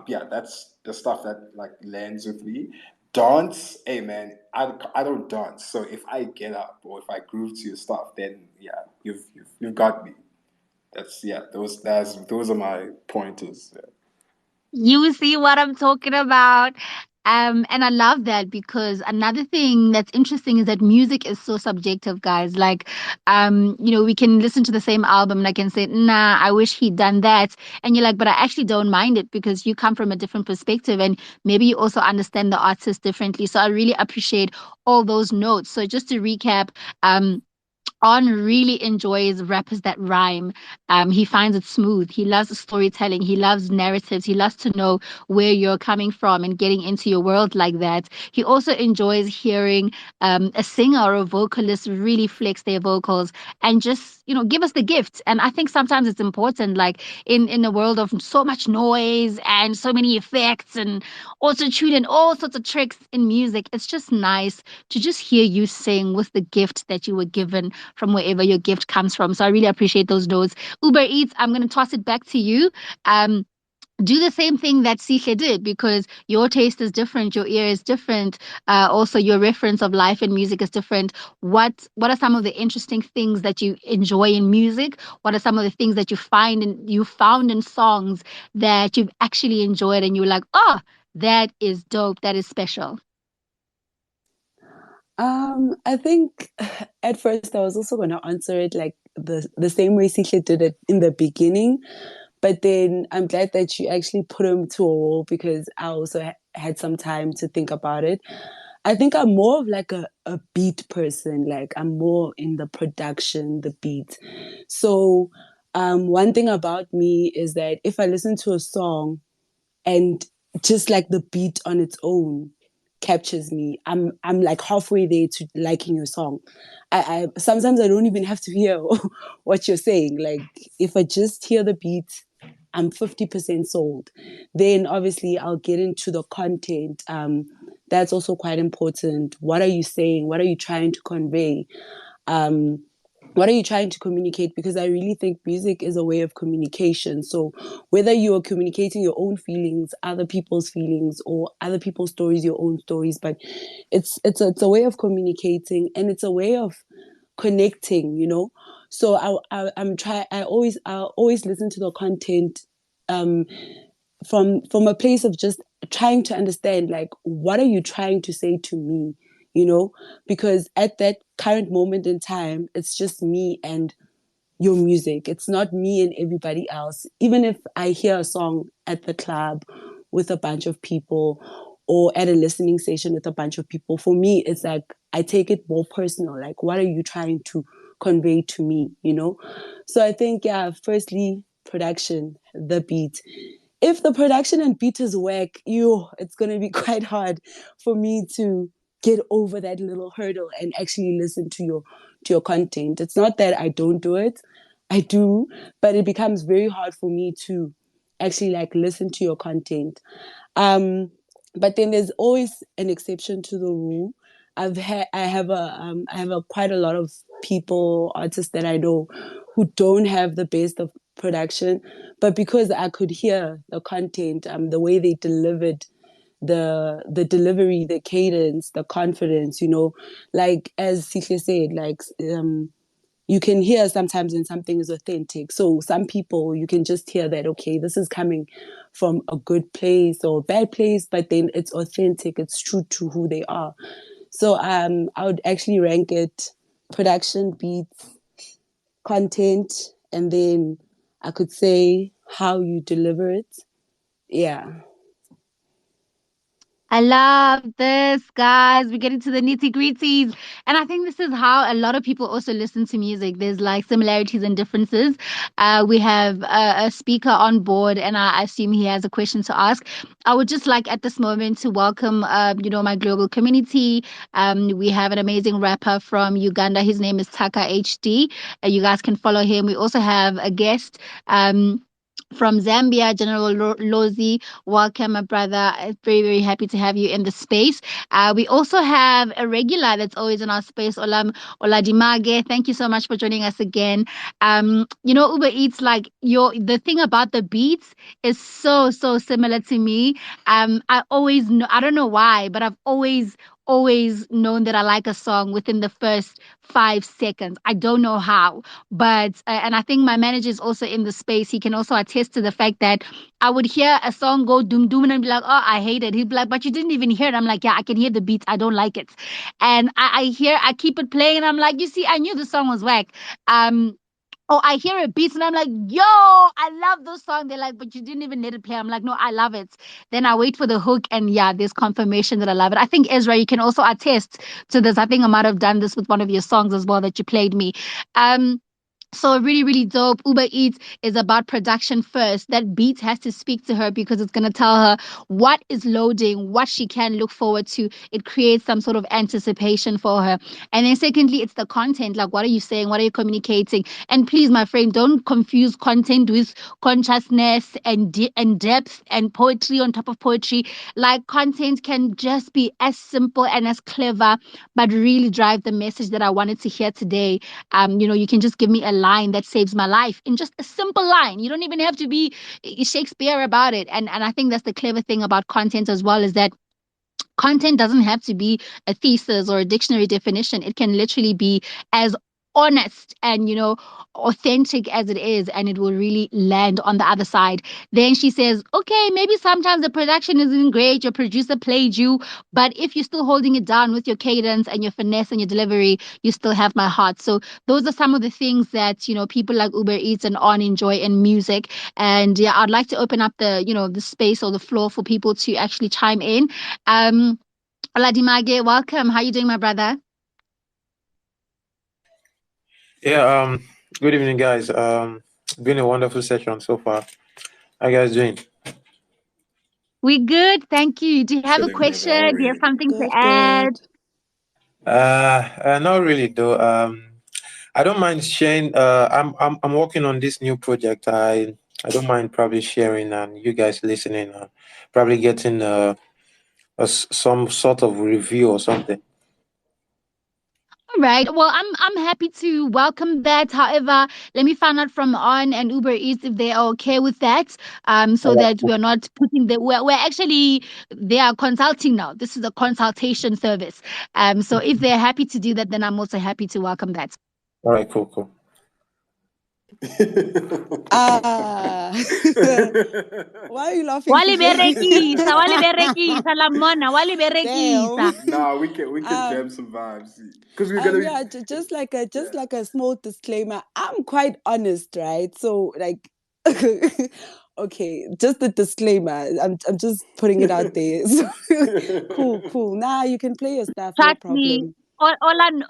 Yeah, that's the stuff that like lands with me. Dance, hey man, I don't dance. So if I get up or if I groove to your stuff, then yeah, you've got me. That's yeah. Those are my pointers. Yeah. You see what I'm talking about? And I love that because another thing that's interesting is that music is so subjective, guys. Like, we can listen to the same album and I can say, nah, I wish he'd done that. And you're like, but I actually don't mind it because you come from a different perspective and maybe you also understand the artist differently. So I really appreciate all those notes. So just to recap, on really enjoys rappers that rhyme. He finds it smooth. He loves storytelling. He loves narratives. He loves to know where you're coming from and getting into your world like that. He also enjoys hearing a singer or a vocalist really flex their vocals and just, give us the gift. And I think sometimes it's important, like in a world of so much noise and so many effects and auto tune and all sorts of tricks in music, it's just nice to just hear you sing with the gift that you were given from wherever your gift comes from. So I really appreciate those notes. Uber Eats, I'm going to toss it back to you. Um, do the same thing that Sihle did because your taste is different, your ear is different, also your reference of life and music is different. What are some of the interesting things that you enjoy in music? What are some of the things that you found in songs that you've actually enjoyed and you're like, oh, that is dope, that is special? I think at first I was also going to answer it like the same way Sihle did it in the beginning, but then I'm glad that you actually put him to a wall because I also had some time to think about it. I think I'm more of like a beat person. Like I'm more in the production, the beat. So one thing about me is that if I listen to a song and just like the beat on its own captures me, I'm like halfway there to liking your song. I sometimes I don't even have to hear what you're saying. Like if I just hear the beat, I'm 50% sold. Then obviously I'll get into the content. That's also quite important. What are you saying? What are you trying to convey? Um, what are you trying to communicate? Because I really think music is a way of communication. So whether you are communicating your own feelings, other people's feelings, or other people's stories, your own stories, but it's a way of communicating and it's a way of connecting. So I always listen to the content from a place of just trying to understand, like, what are you trying to say to me, because at that current moment in time, it's just me and your music. It's not me and everybody else. Even if I hear a song at the club with a bunch of people, or at a listening session with a bunch of people, for me, it's like I take it more personal. Like, what are you trying to convey to me, So I think, yeah, firstly, production, the beat. If the production and beat is whack, it's going to be quite hard for me to get over that little hurdle and actually listen to your content. It's not that I don't do it. I do, but it becomes very hard for me to actually like listen to your content. But then there's always an exception to the rule. I have a quite a lot of people, artists that I know who don't have the best of production, but because I could hear the content, the way they delivered the delivery, the cadence, the confidence, like as Sihle said, like you can hear sometimes when something is authentic. So some people, you can just hear that, okay, this is coming from a good place or a bad place, but then it's authentic, it's true to who they are. So I would actually rank it production, beats, content, and then I could say how you deliver it. Yeah. I love this, guys. We're getting to the nitty gritties. And I think this is how a lot of people also listen to music. There's like similarities and differences. We have a speaker on board, and I assume he has a question to ask. I would just like at this moment to welcome, my global community. We have an amazing rapper from Uganda. His name is Taka HD. You guys can follow him. We also have a guest. From Zambia, General Lozi. Welcome, my brother. Very, very happy to have you in the space. We also have a regular that's always in our space, Oladimage. Thank you so much for joining us again. Uber Eats, like the thing about the beats is so, so similar to me. I always know, I don't know why, but I've always known that I like a song within the first 5 seconds. I don't know how, but and I think my manager is also in the space. He can also attest to the fact that I would hear a song go doom doom and I'd be like, oh, I hate it. He'd be like, but you didn't even hear it. I'm like, yeah, I can hear the beats. I don't like it. And I keep it playing and I'm like, you see, I knew the song was whack. Oh, I hear a beat and I'm like, yo, I love those songs. They're like, but you didn't even let it play. I'm like, no, I love it. Then I wait for the hook and yeah, there's confirmation that I love it. I think Ezra, you can also attest to this. I think I might have done this with one of your songs as well that you played me. Um, so really, really dope. Uber Eats is about production first. That beat has to speak to her because it's gonna tell her what is loading, what she can look forward to. It creates some sort of anticipation for her. And then secondly, it's the content. Like, what are you saying? What are you communicating? And please, my friend, don't confuse content with consciousness and depth and poetry on top of poetry. Like, content can just be as simple and as clever, but really drive the message that I wanted to hear today. You can just give me a line that saves my life in just a simple line. You don't even have to be Shakespeare about it. And I think that's the clever thing about content as well, is that content doesn't have to be a thesis or a dictionary definition. It can literally be as honest and authentic as it is, and it will really land on the other side. Then she says, okay, maybe sometimes the production isn't great, your producer played you, but if you're still holding it down with your cadence and your finesse and your delivery, you still have my heart. So those are some of the things that people like Uber Eats and On enjoy in music. And yeah, I'd like to open up the space or the floor for people to actually chime in. Oladimage, welcome. How you doing, my brother? Yeah, good evening, guys. Been a wonderful session so far. How you guys doing? We good, thank you. Do you have a Chilling, brother. How question? are Do you have you? something to Good, add? good. Not really though. I don't mind sharing. I'm working on this new project. I don't mind probably sharing and you guys listening, probably getting some sort of review or something. All right. Well, I'm happy to welcome that. However, let me find out from On and Uber Eats if they are okay with that. So that we're not putting we're actually they are consulting now. This is a consultation service. So if they're happy to do that, then I'm also happy to welcome that. All right, cool. Ah. Why are you laughing? Wali berekisa, wali berekisa, la mona, wali berekisa. Nah, we can jam some vibes because we're gonna. Yeah, just like a small disclaimer. I'm quite honest, right? So like, okay, just a disclaimer. I'm just putting it out there. Cool. Nah, you can play your stuff, no Trust me, problem.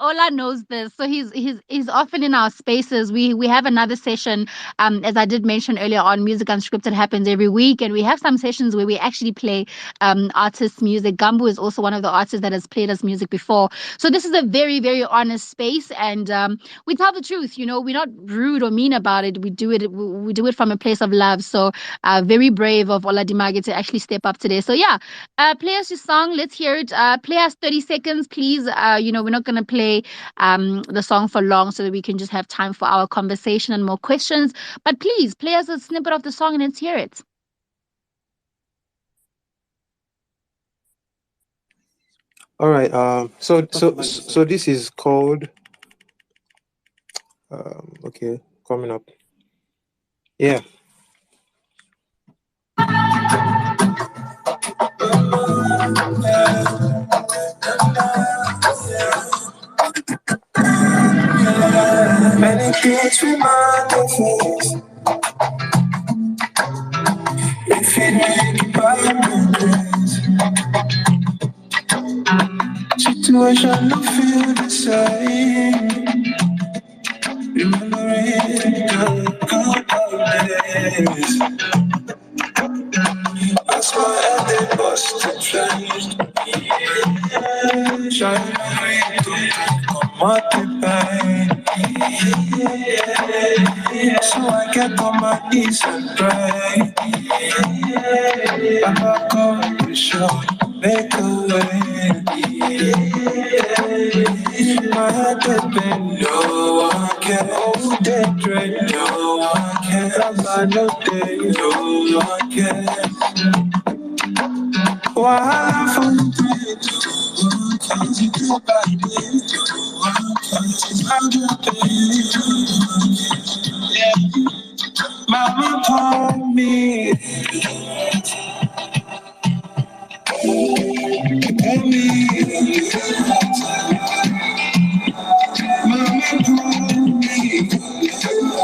Ola knows this, so he's often in our spaces. We have another session, as I did mention earlier on. Music Unscripted happens every week, and we have some sessions where we actually play artists' music. Gambu is also one of the artists that has played us music before. So this is a very, very honest space, and we tell the truth. You know, we're not rude or mean about it. We do it from a place of love. So very brave of Ola Dimage to actually step up today. So yeah, play us your song. Let's hear it. Play us 30 seconds, please. We're not going to play the song for long so that we can just have time for our conversation and more questions. But please play us a snippet of the song and let's hear it. All right. So this is called. Okay, coming up. Yeah. Many kids remind of us if it ain't by situation don't feel the same. Remembering the good old days. I swear they must have changed. Shine so I get on my knees and pray. Baba God, you show, make a way. My head has been no one can hold that dread, no one can have no day, no one can. Why for Mama told me,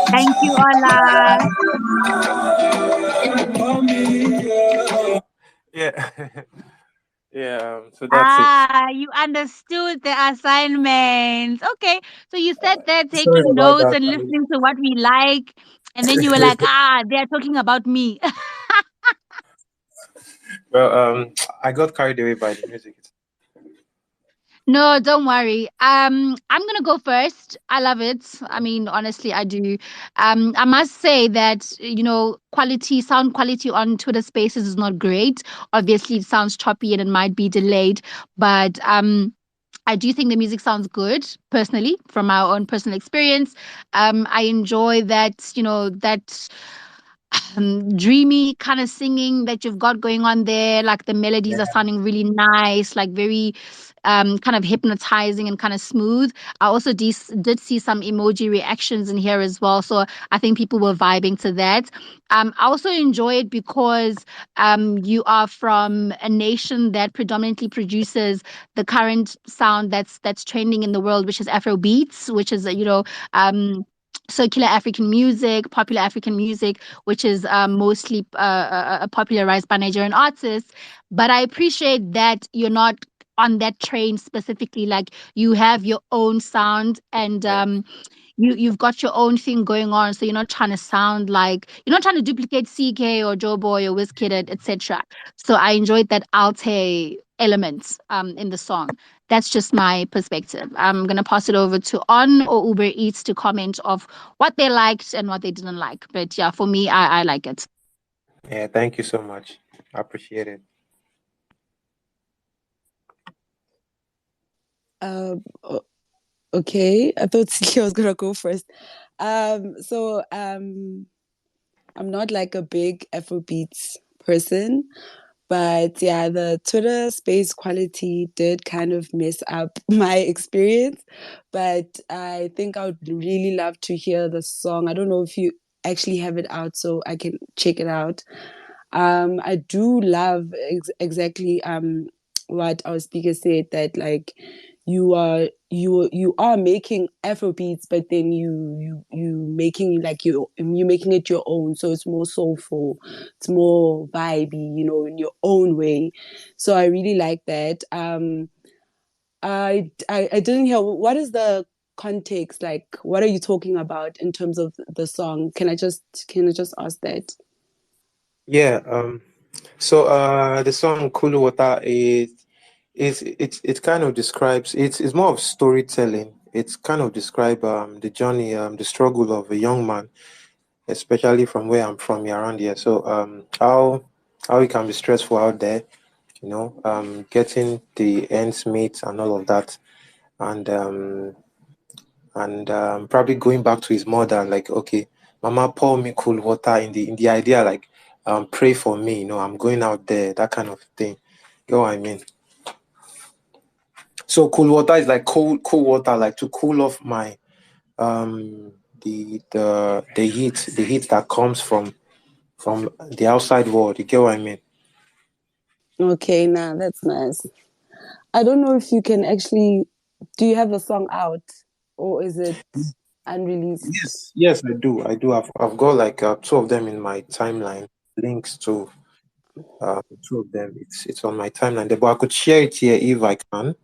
Thank you, Ola. Yeah. Yeah. So that's it. You understood the assignment. Okay. So you sat there Sorry taking about notes that. and listening to what we like. And then you were like, they're talking about me. Well, I got carried away by the music. No, don't worry. I'm gonna go first. I love it. I mean, honestly, I do. I must say that sound quality on Twitter Spaces is not great. Obviously, it sounds choppy and it might be delayed, but I do think the music sounds good, personally, from my own personal experience. I enjoy that, that dreamy kind of singing that you've got going on there. Like the melodies are sounding really nice, like very kind of hypnotizing and kind of smooth. I also did see some emoji reactions in here as well. So I think people were vibing to that. I also enjoy it because you are from a nation that predominantly produces the current sound that's trending in the world, which is Afro beats, which is circular African music, popular African music, which is mostly popularized by Nigerian artists. But I appreciate that you're not on that train specifically. Like you have your own sound and you've got your own thing going on. So you're not trying to sound like you're not trying to duplicate CK or Joe Boy or Wizkid, etc. So I enjoyed that alte element in the song. That's just my perspective. I'm gonna pass it over to On or Uber Eats to comment of what they liked and what they didn't like. But yeah, for me, I like it. Yeah. Thank you so much. I appreciate it. Okay, I thought CK was gonna go first. I'm not like a big Afrobeats person, But yeah, the Twitter space quality did kind of mess up my experience. But I think I would really love to hear the song. I don't know if you actually have it out so I can check it out. I do love exactly what our speaker said, that like you are making Afro beats, but then you making like you making it your own, so it's more soulful, it's more vibey, in your own way. So I really like that. I didn't hear, what is the context, like what are you talking about in terms of the song? Can I just ask that? Yeah. So the song "Cool Water" it kind of describes, it's more of storytelling. It's kind of describe the journey, the struggle of a young man, especially from where I'm from here around here. So how it can be stressful out there, getting the ends meet and all of that, and probably going back to his mother, like, okay, mama, pour me cool water, in the idea, like, pray for me, I'm going out there, that kind of thing. You know what I mean? So cool water is like cool water, like to cool off my the heat that comes from the outside world. You get what I mean? Okay, nah, that's nice. I don't know if you can actually. Do you have the song out, or is it unreleased? Yes, I do. I've got like two of them in my timeline, links to two of them. It's on my timeline there, but I could share it here if I can,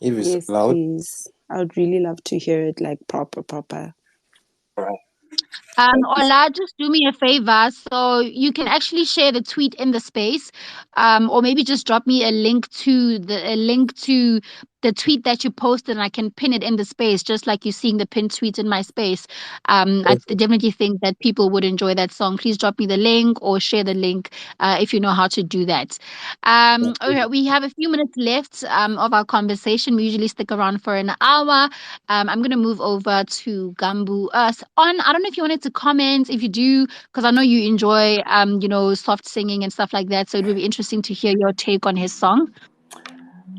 if it's Yes, allowed. please. I would really love to hear it, like proper, proper. Right. Ola, just do me a favor. So you can actually share the tweet in the space, or maybe just drop me a link to the tweet that you posted, and I can pin it in the space, just like you're seeing the pinned tweet in my space. Definitely think that people would enjoy that song. Please drop me the link or share the link if you know how to do that. Okay, we have a few minutes left of our conversation. We usually stick around for an hour. I'm going to move over to Gambu. I don't know if you wanted to comment. If you do, because I know you enjoy, soft singing and stuff like that. So it would be interesting to hear your take on his song.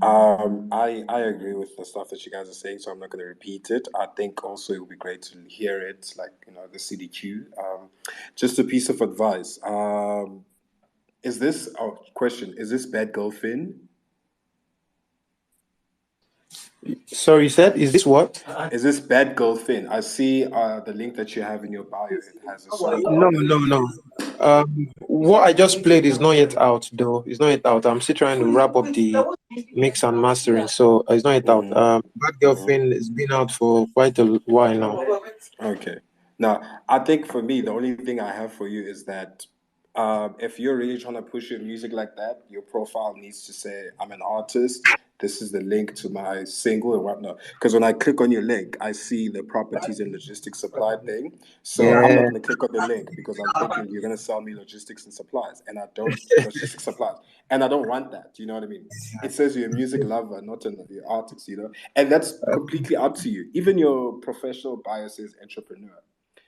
I agree with the stuff that you guys are saying, so I'm not going to repeat it. I think also it would be great to hear it, like the CDQ. Just a piece of advice. Is this question? Is this Bad Girl Finn? Sorry, you said, is this what? Is this Bad Girl Finn? I see the link that you have in your bio. It has a song No, called no, no. What I just played is not yet out, though. It's not yet out. I'm still trying to wrap up the mix and mastering, so it's not yet out. Mm-hmm. Bad Girl Mm-hmm. Finn has been out for quite a while now. Okay. Now, I think for me, the only thing I have for you is that if you're really trying to push your music like that, your profile needs to say, I'm an artist. This is the link to my single and whatnot. Because when I click on your link, I see the properties and logistics supply thing. So I'm not Yeah. going to click on the link because I'm thinking you're going to sell me logistics and supplies. And I don't, logistics supplies. And I don't want that. You know what I mean? It says you're a music lover, not an artist. And that's completely up to you. Even your professional bias is entrepreneur.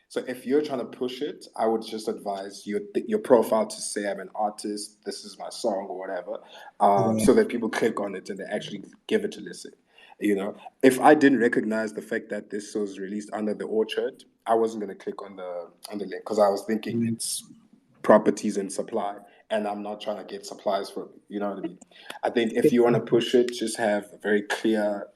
So if you're trying to push it, I would just advise your profile to say I'm an artist. This is my song or whatever, so that people click on it and they actually give it a listen. If I didn't recognize the fact that this was released under the Orchard, I wasn't going to click on the link because I was thinking it's properties and supply, and I'm not trying to get supplies from it. You know what I mean? I think if you want to push it, just have a very clear,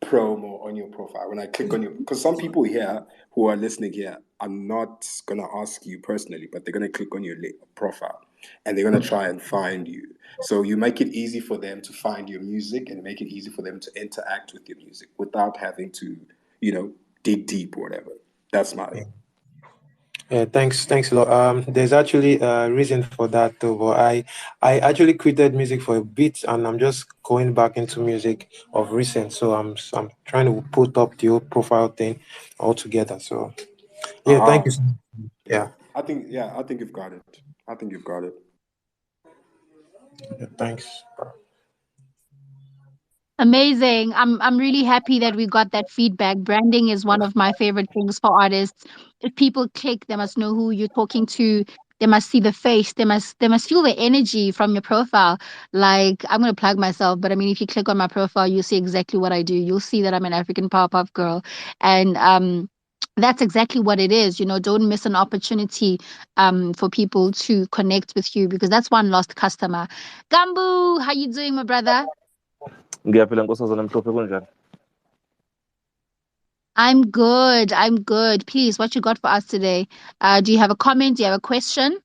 promo on your profile. When I click on you, because some people here who are listening here, I'm not gonna ask you personally, but they're gonna click on your profile and they're gonna try and find you. So you make it easy for them to find your music and make it easy for them to interact with your music without having to, dig deep or whatever. That's my. Yeah, thanks a lot. There's actually a reason for that though, but I actually quitted music for a bit, and I'm just going back into music of recent. So I'm trying to put up the old profile thing all together. So yeah, thank you. Ah, yeah. Yeah, I think you've got it. I think you've got it. yeah, thanks. Amazing. I'm really happy that we got that feedback. Branding is one of my favorite things for artists. If people click, they must know who you're talking to. They must see the face. They must feel the energy from your profile. Like, I'm gonna plug myself, but I mean, if you click on my profile, you'll see exactly what I do. You'll see that I'm an African pop girl, and that's exactly what it is. Don't miss an opportunity for people to connect with you, because that's one lost customer. Gambu, how you doing, my brother? Ngiyaphila nkosazana mhlophe kunjani? I'm good. I'm good. Please, what you got for us today? Do you have a comment? Do you have a question?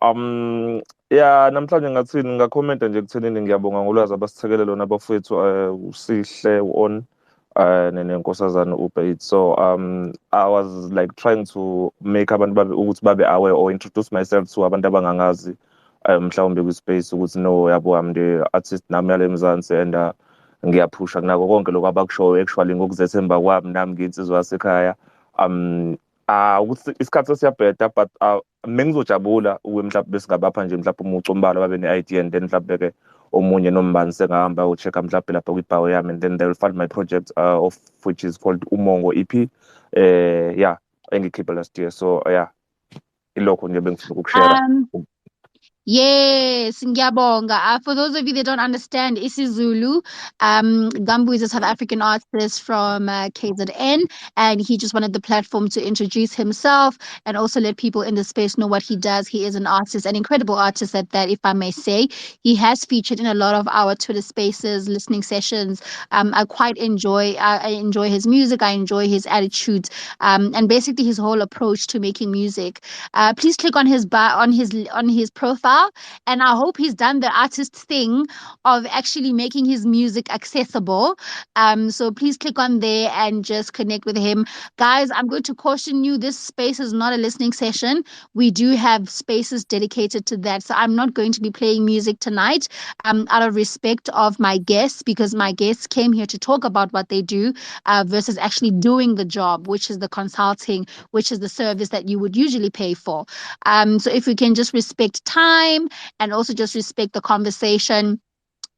Yeah, namhlanje ngathini ngakhomenta nje ekuthenini ngiyabonga ngolwazi abasithekele lona bafowethu uSihle on nenkosazana uBait. So I was like trying to make abantu ukuthi babe aware or introduce myself to abantu abangangazi mhlawumbe kwispace ukuthi no yabo I'm the artist nami yale Mzansi, and ngiyaphusha kunako konke lokho abakushoyo actually ngokuzethemba kwami nami ngiyinsizwa yasekhaya. Ukuthi isikhathi sesiyabheda, but mengizojabula mhlawumbe besingabapha nje mhlawumbe umucu umbala babe ne-idea, and then mhlawumbe-ke omunye nombani sengahamba ucheck-a mhlawumbe lapha kwibhawo yami, and then they will find my project of which is called Umongo EP. Yeah, engikhiphe last year. So yeah, ilokho nje bengifuna ukushare. Yes, ngiyabonga. For those of you that don't understand isiZulu, Gambu is a South African artist from KZN, and he just wanted the platform to introduce himself and also let people in the space know what he does. He is an artist, an incredible artist at that, if I may say. He has featured in a lot of our Twitter spaces, listening sessions. I enjoy his music. I enjoy his attitude, and basically his whole approach to making music. Please click on his profile, and I hope he's done the artist thing of actually making his music accessible. So please click on there and just connect with him. Guys, I'm going to caution you, this space is not a listening session. We do have spaces dedicated to that. So I'm not going to be playing music tonight, out of respect of my guests, because my guests came here to talk about what they do, versus actually doing the job, which is the consulting, which is the service that you would usually pay for. So if we can just respect time and also just respect the conversation.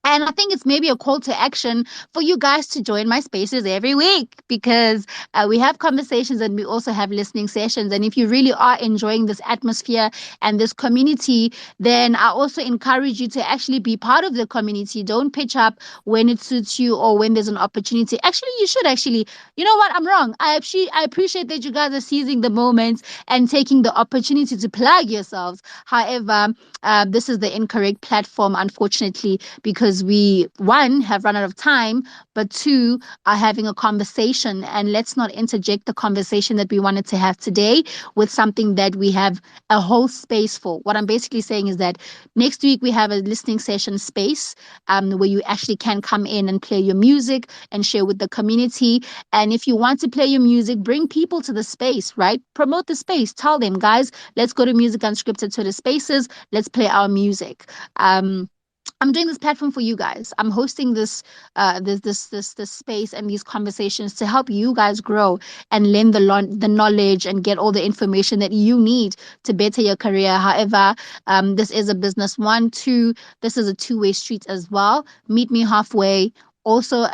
And I think it's maybe a call to action for you guys to join my spaces every week, because we have conversations and we also have listening sessions. And if you really are enjoying this atmosphere and this community, then I also encourage you to actually be part of the community. Don't pitch up when it suits you or when there's an opportunity. Actually, you should actually, you know what? I'm wrong. I appreciate that you guys are seizing the moment and taking the opportunity to plug yourselves. However, this is the incorrect platform, unfortunately, because we, one, have run out of time, but two, are having a conversation. And let's not interject the conversation that we wanted to have today with something that we have a whole space for. What I'm basically saying is that next week we have a listening session space, where you actually can come in and play your music and share with the community. And if you want to play your music, bring people to the space, right? Promote the space. Tell them, guys, let's go to Music Unscripted to the spaces. Let's play our music. I'm doing this platform for you guys. I'm hosting this space and these conversations to help you guys grow and learn the knowledge and get all the information that you need to better your career. However, this is a business. One, two, this is a two-way street as well. Meet me halfway. Also,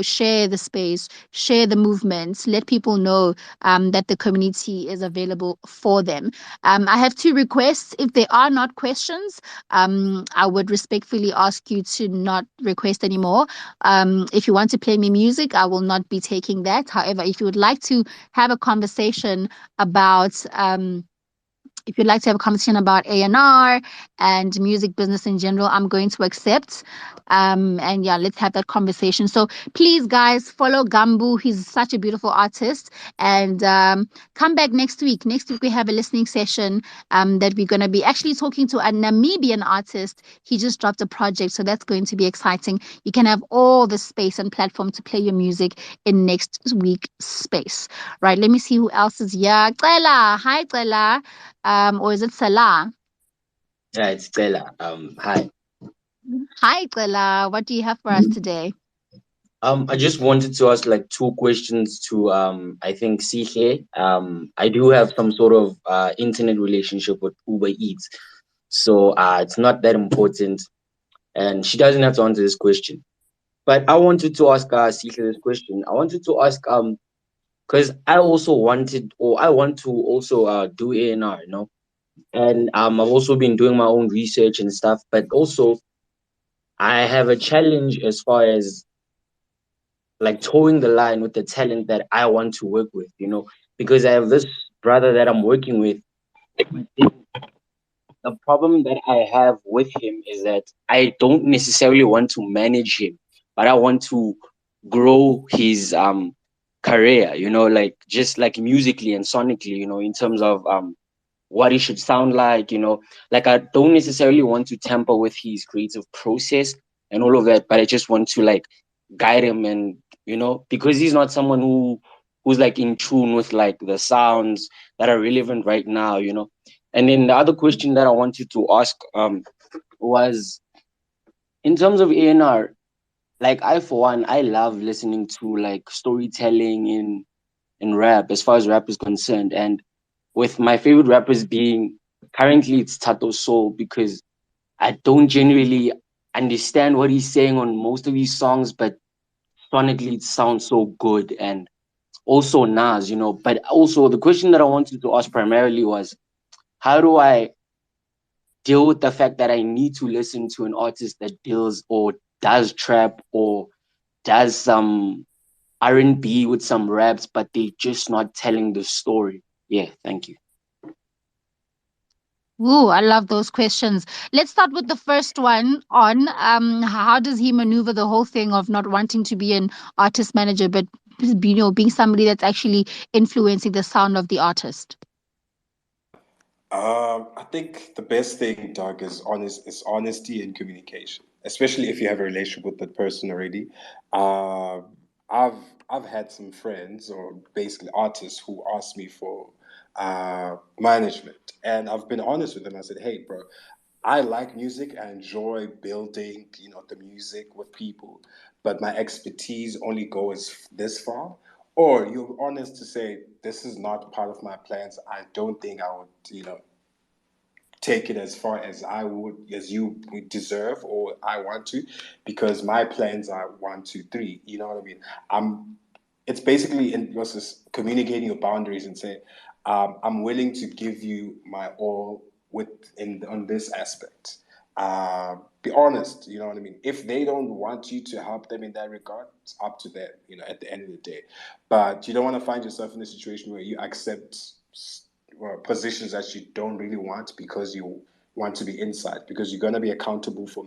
share the space, share the movements, let people know that the community is available for them. I have two requests. If they are not questions, I would respectfully ask you to not request anymore. If you want to play me music, I will not be taking that. However, if you would like to have a conversation about if you'd like to have a conversation about A&R and music business in general, I'm going to accept. And yeah, let's have that conversation. So please, guys, follow Gambu. He's such a beautiful artist. And come back next week. Next week, we have a listening session that we're going to be actually talking to a Namibian artist. He just dropped a project. So that's going to be exciting. You can have all the space and platform to play your music in next week's space. Right, let me see who else is here. Cela. Hi, Cela. Or is it Salah? Yeah, it's Stella. Hi. Hi, Cela. What do you have for us today? I just wanted to ask like two questions to I think Sihe. I do have some sort of internet relationship with Uber Eats, so it's not that important, and she doesn't have to answer this question. But I wanted to ask Sihe this question. I wanted to ask because I also wanted, or I want to also do A&R, you know. and I've also been doing my own research and stuff. But also, I have a challenge as far as like towing the line with the talent that I want to work with, because I have this brother that I'm working with. The problem that I have with him is that I don't necessarily want to manage him, but I want to grow his career, like just like musically and sonically, in terms of what he should sound like. Like I don't necessarily want to tamper with his creative process and all of that, but I just want to like guide him, and because he's not someone who's like in tune with like the sounds that are relevant right now. And then the other question that I wanted to ask was in terms of A&R, like I for one, I love listening to like storytelling in rap as far as rap is concerned. And with my favorite rappers being currently it's Tato Soul, because I don't genuinely understand what he's saying on most of his songs, but sonically it sounds so good. And also Nas. But also the question that I wanted to ask primarily was, how do I deal with the fact that I need to listen to an artist that deals or does trap or does some R&B with some raps, but they're just not telling the story? Yeah, thank you. Ooh, I love those questions. Let's start with the first one on how does he maneuver the whole thing of not wanting to be an artist manager, but being somebody that's actually influencing the sound of the artist. I think the best thing, Doug, is honesty and communication, especially if you have a relationship with that person already. Uh, I've I've had some friends or basically artists who asked me for management, and I've been honest with them. I said, "Hey, bro, I like music. I enjoy building, the music with people, but my expertise only goes this far. Or you're honest to say this is not part of my plans. I don't think I would, take it as far as as you would deserve or I want to, because my plans are one, two, three. You know what I mean? I'm. It's basically in versus communicating your boundaries and say, I'm willing to give you my all on this aspect. Be honest. You know what I mean? If they don't want you to help them in that regard, it's up to them. At the end of the day, but you don't want to find yourself in a situation where you accept positions that you don't really want because you want to be inside, because you're going to be accountable for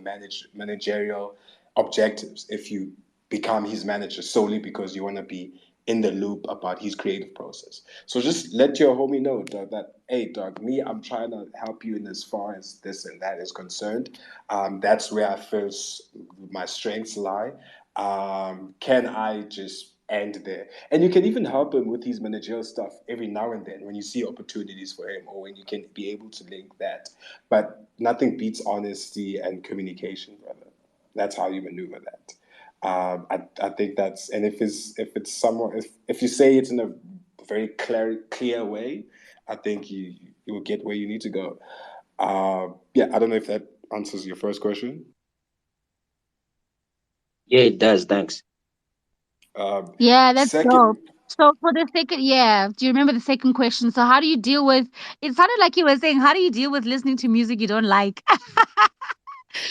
managerial objectives if you become his manager solely because you want to be in the loop about his creative process. So just let your homie know, Doug, that, hey, Doug, me, I'm trying to help you in as far as this and that is concerned. That's where I feel my strengths lie. Can I just end there? And you can even help him with his managerial stuff every now and then when you see opportunities for him or when you can be able to link that. But nothing beats honesty and communication, brother. That's how you maneuver that. I think that's, and if it's somewhere, if you say it in a very clear way, I think you will get where you need to go. Yeah, I don't know if that answers your first question. Yeah, it does. Thanks. Yeah, that's dope. Second, So for the second, yeah, do you remember the second question? So how do you deal with? It sounded like you were saying, how do you deal with listening to music you don't like?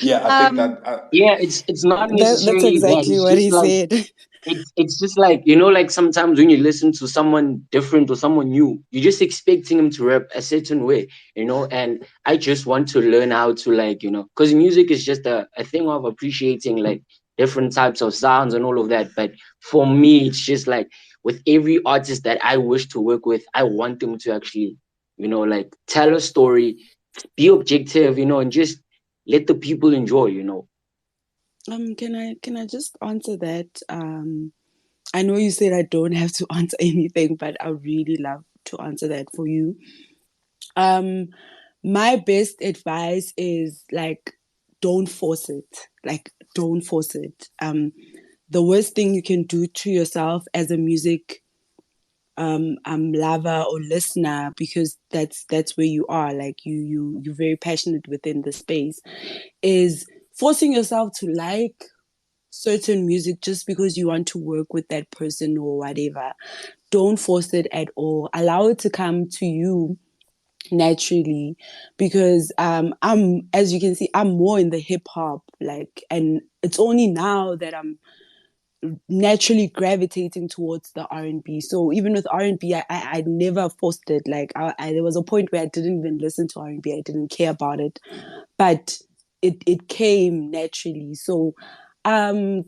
yeah, I think um, that Yeah, it's not That's necessarily that. exactly It's what just he like said. it's just like like sometimes when you listen to someone different or someone new, you're just expecting them to rap a certain way. And I just want to learn how to because music is just a thing of appreciating like different types of sounds and all of that. But for me, it's just like with every artist that I wish to work with, I want them to actually like tell a story, be objective, and just let the people enjoy. Can I just answer that? I know you said I don't have to answer anything, but I really love to answer that for you. Um, my best advice is like, don't force it. Like, don't force it. The worst thing you can do to yourself as a music lover or listener, because that's where you are. Like you're very passionate within the space, is forcing yourself to like certain music just because you want to work with that person or whatever. Don't force it at all. Allow it to come to you naturally, because I'm, as you can see, I'm more in the hip hop, like, and it's only now that I'm naturally gravitating towards the R&B. So even with R&B, I never forced it. Like there was a point where I didn't even listen to R&B. I didn't care about it, but it came naturally. So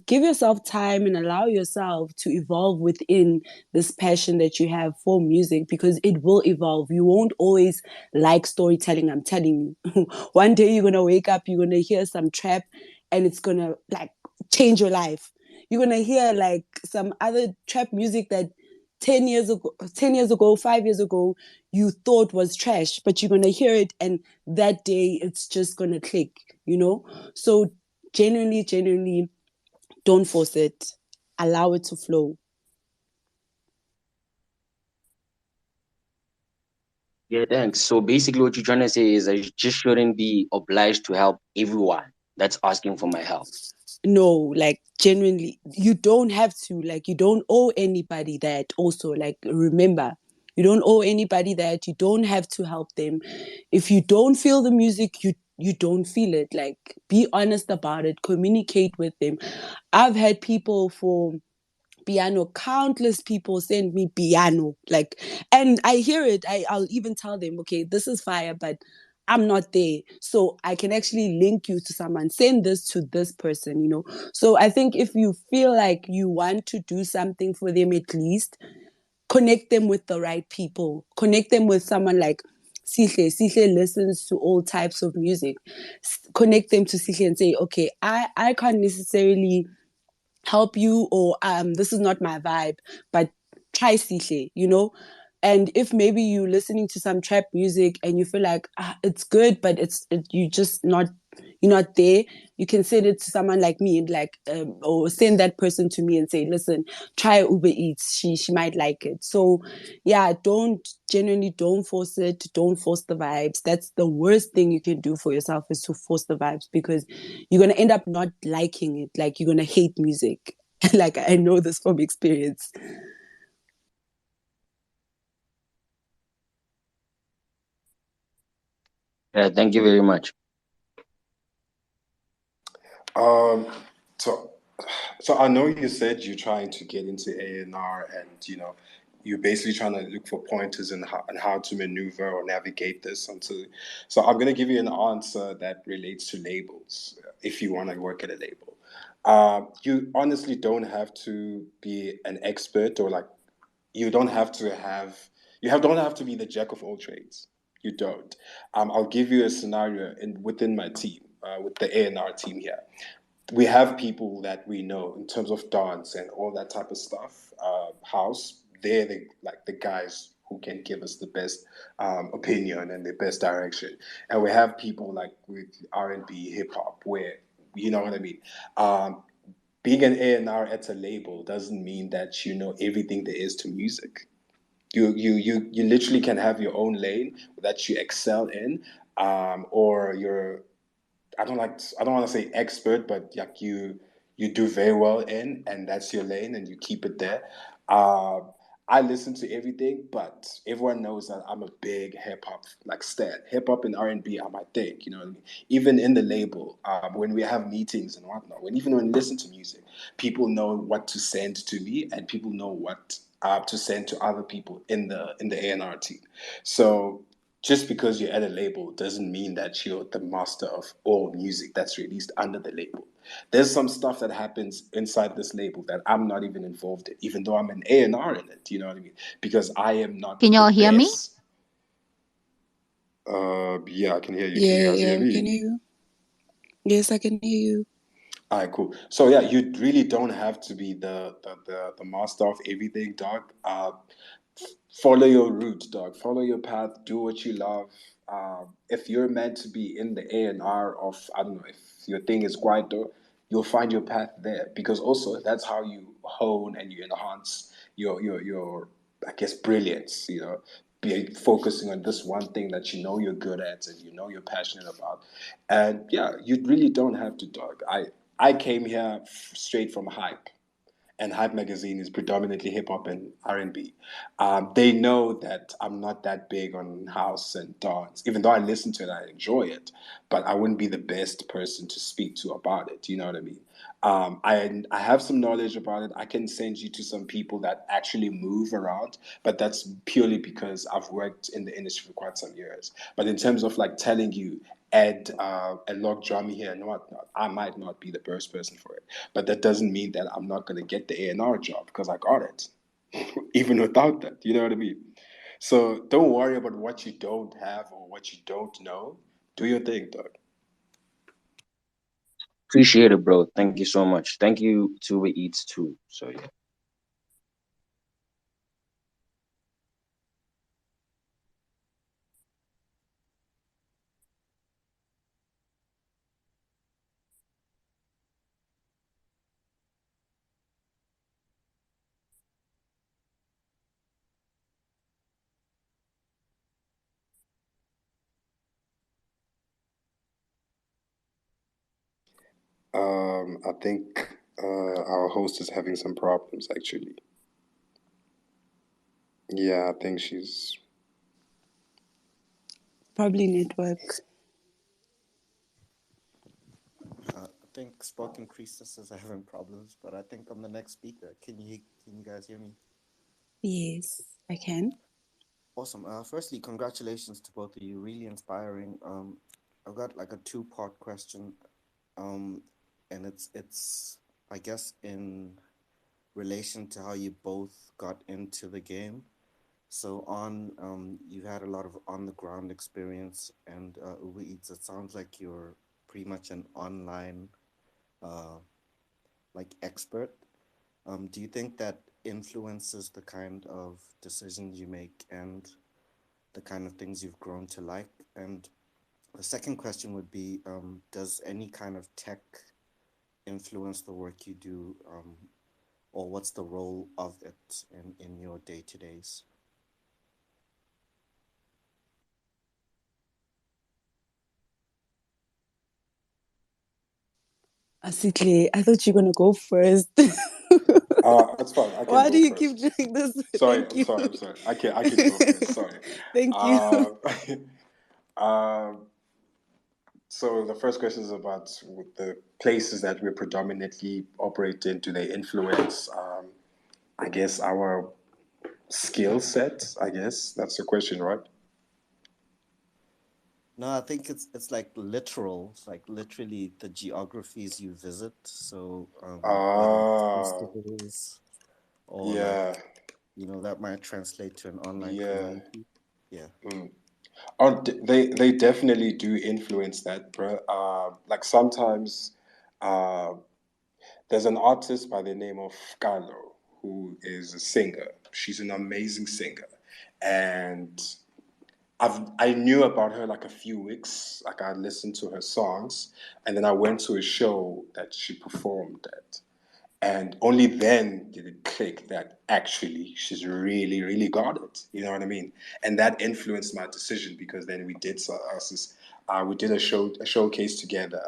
give yourself time and allow yourself to evolve within this passion that you have for music, because it will evolve. You won't always like storytelling, I'm telling you. One day you're gonna wake up, you're gonna hear some trap, and it's gonna like change your life. You're gonna hear like some other trap music that 10 years ago, 5 years ago, you thought was trash, but you're gonna hear it, and that day it's just gonna click, you know? So genuinely don't force it. Allow it to flow. Yeah, thanks. So basically, what you're trying to say is I just shouldn't be obliged to help everyone that's asking for my help. No, like genuinely, you don't have to. Like, you don't owe anybody that. Also, like, remember, you don't owe anybody that. You don't have to help them. If you don't feel the music, you don't feel it. Like, be honest about it. Communicate with them. I've had people for piano, countless people send me piano, like, and I hear it. I'll even tell them, okay, this is fire, but I'm not there, so I can actually link you to someone. Send this to this person, you know. So I think if you feel like you want to do something for them, at least connect them with the right people. Connect them with someone like Sihle. Sihle listens to all types of music. Connect them to Sihle and say, okay, I can't necessarily help you, or this is not my vibe, but try Sihle, you know. And if maybe you're listening to some trap music and you feel like it's good, but you just not, you're not there, you can send it to someone like me, like or send that person to me and say, listen, try Uber Eats, she might like it. So yeah, don't force it. Don't force the vibes. That's the worst thing you can do for yourself, is to force the vibes, because you're gonna end up not liking it. Like, you're gonna hate music. Like, I know this from experience. Yeah, thank you very much. Um, so, so I know you said you're trying to get into A&R, and you're basically trying to look for pointers in how to maneuver or navigate this until. So I'm gonna give you an answer that relates to labels. If you want to work at a label, you honestly don't have to be an expert, or like you don't have to have don't have to be the jack of all trades. You don't. I'll give you a scenario within my team, with the A&R team here. We have people that we know in terms of dance and all that type of stuff. House, they're the guys who can give us the best opinion and the best direction. And we have people like with R&B, hip hop, where you know what I mean. Um, Being an A&R at a label doesn't mean that you know everything there is to music. You literally can have your own lane that you excel in, or you're I don't want to say expert, but like you do very well in, and that's your lane, and you keep it there. Um, I listen to everything, but everyone knows that I'm a big hip hop like stan. Hip hop and R&B are my thing. You know what I mean? Even in the label, when we have meetings and whatnot, when we listen to music, people know what to send to me, and people know what to send to other people in the A&R team. So just because you're at a label doesn't mean that you're the master of all music that's released under the label. There's some stuff that happens inside this label that I'm not even involved in, even though I'm an A&R in it. You know what I mean? Because I am not Can the y'all hear me? best. Yeah, I can hear you. Can you Yeah, guys hear yeah, we can me? hear you. Yes, I can hear you. All right, cool. So yeah, you really don't have to be the master of everything, dog. Follow your route, dog. Follow your path. Do what you love. If you're meant to be in the A&R of, I don't know, if your thing is Kwaito, you'll find your path there, because also that's how you hone and you enhance your I guess brilliance. Be focusing on this one thing that you know you're good at and you know you're passionate about. And yeah, you really don't have to, dog. I came here straight from hype, and Hype Magazine is predominantly hip hop and R&B. They know that I'm not that big on house and dance, even though I listen to it, I enjoy it, but I wouldn't be the best person to speak to about it. You know what I mean? I have some knowledge about it. I can send you to some people that actually move around, but that's purely because I've worked in the industry for quite some years. But in terms of like telling you, add a log drummer here and whatnot, I might not be the best person for it. But that doesn't mean that I'm not going to get the A&R job because I got it, even without that. You know what I mean? So don't worry about what you don't have or what you don't know. Do your thing, dog. Appreciate it, bro. Thank you so much. Thank you to Uber Eats too. So yeah. I think our host is having some problems actually. Yeah, I think she's. Probably network. I think Spoken Priestesses are having problems, but I think I'm the next speaker. Can you guys hear me? Yes, I can. Awesome. Firstly, congratulations to both of you. Really inspiring. I've got like a two-part question, and it's I guess in relation to how you both got into the game. So you've had a lot of on the ground experience, and Uber Eats. It sounds like you're pretty much an online uh, like expert. Do you think that influences the kind of decisions you make and the kind of things you've grown to like? And the second question would be, does any kind of tech influence the work you do, or what's the role of it in your day-to-days? Asitle, I thought you were gonna go first. That's fine. I can Why do go you keep first. doing this? Sorry, Thank I'm you. sorry, I'm sorry. I can go first. Sorry. Thank you. Uh, um, so the first question is about the places that we predominantly operate in. Do they influence, I guess, our skill set? I guess that's the question, right? No, I think it's like literal. It's like literally the geographies you visit. So whether it's Ah, festivals or like, yeah, that might translate to an online yeah. community. Yeah. Mm. They definitely do influence that, bro. Like sometimes, uh, there's an artist by the name of Carlo who is a singer. She's an amazing singer, and I knew about her like a few weeks. Like I listened to her songs, and then I went to a show that she performed at, and only then did it click that actually she's really, really got it. You know what I mean? And that influenced my decision because then we did a showcase together.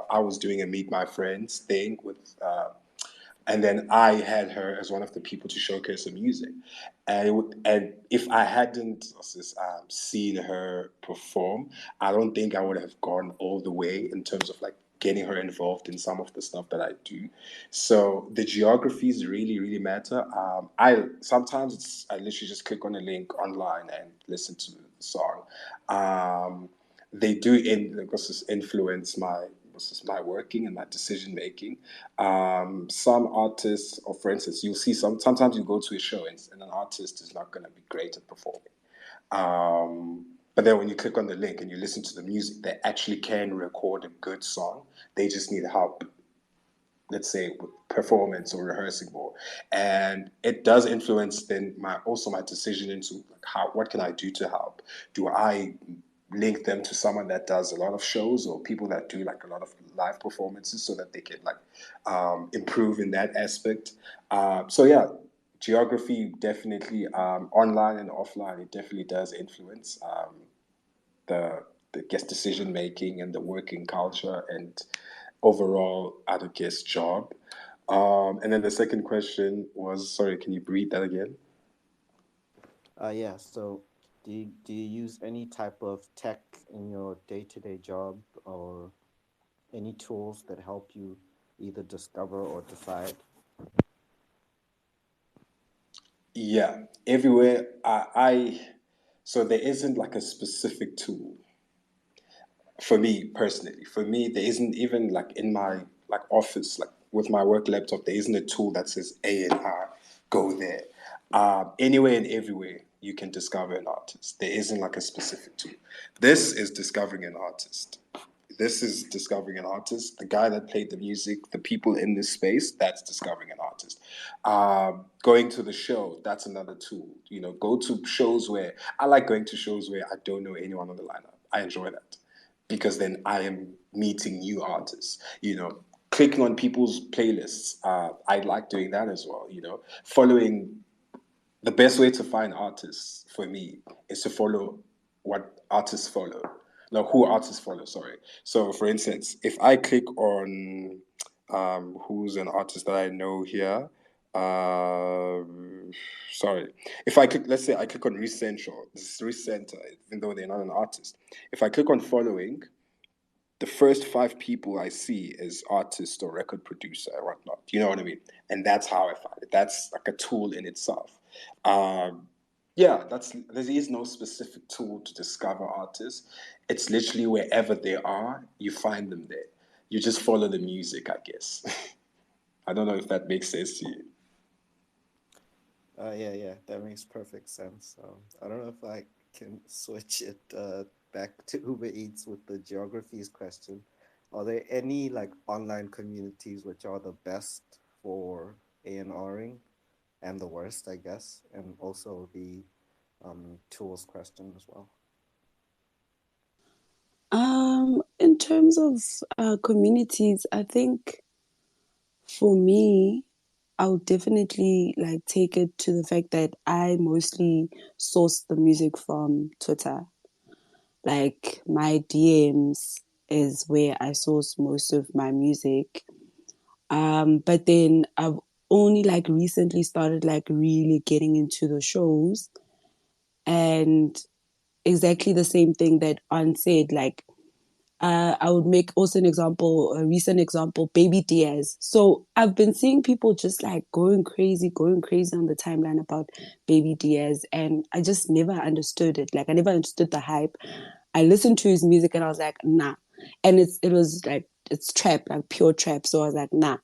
I was doing a meet my friends thing with and then I had her as one of the people to showcase her music. And if I hadn't seen her perform, I don't think I would have gone all the way in terms of like getting her involved in some of the stuff that I do. So the geographies really, really matter. I sometimes I literally just click on a link online and listen to the song. They do influence my working and my decision making. Some artists, or for instance, you'll see sometimes you go to a show and an artist is not going to be great at performing. But then when you click on the link and you listen to the music, they actually can record a good song. They just need help, let's say, with performance or rehearsing more. And it does influence then my decision into like what can I do to help? Do I link them to someone that does a lot of shows or people that do like a lot of live performances so that they can like improve in that aspect? So yeah, geography definitely, online and offline, it definitely does influence the the guest decision making and the working culture and overall, I guess, job. And then the second question was, sorry, can you read that again? Yeah. So, do you use any type of tech in your day-to-day job, or any tools that help you either discover or decide? Yeah, everywhere. So there isn't like a specific tool for me personally. For me, there isn't even like in my like office, like with my work laptop, there isn't a tool that says A and R, go there. Anywhere and everywhere you can discover an artist. There isn't like a specific tool. This is discovering an artist. This is discovering an artist. The guy that played the music, the people in this space, that's discovering an artist. Going to the show, that's another tool. You know, go to shows where I like going to shows where I don't know anyone on the lineup. I enjoy that because then I am meeting new artists. You know, clicking on people's playlists. I like doing that as well. You know, following the best way to find artists for me is to follow what artists follow. No, who artists follow, sorry. So, for instance, if I click on who's an artist that I know here, sorry. If I click, let's say I click on Recentral, this is Recenter, even though they're not an artist. If I click on following, the first 5 people I see is artist or record producer or whatnot. You know what I mean? And that's how I find it. That's like a tool in itself. Um, yeah, there is no specific tool to discover artists. It's literally wherever they are, you find them there. You just follow the music, I guess. I don't know if that makes sense to you. Yeah, that makes perfect sense. I don't know if I can switch it back to Uber Eats with the geographies question. Are there any like online communities which are the best for A&Ring and the worst, I guess, and also the tools question as well? In terms of communities, I think for me, I would definitely like take it to the fact that I mostly source the music from Twitter. Like my DMs is where I source most of my music. But then I've only like recently started like really getting into the shows, and exactly the same thing that Ann said, like I would make also a recent example, Baby Diaz. So I've been seeing people just like going crazy on the timeline about Baby Diaz, and I just never understood it. Like I never understood the hype. I listened to his music and I was like, nah. And it was like it's trap, like pure trap. So I was like, nah.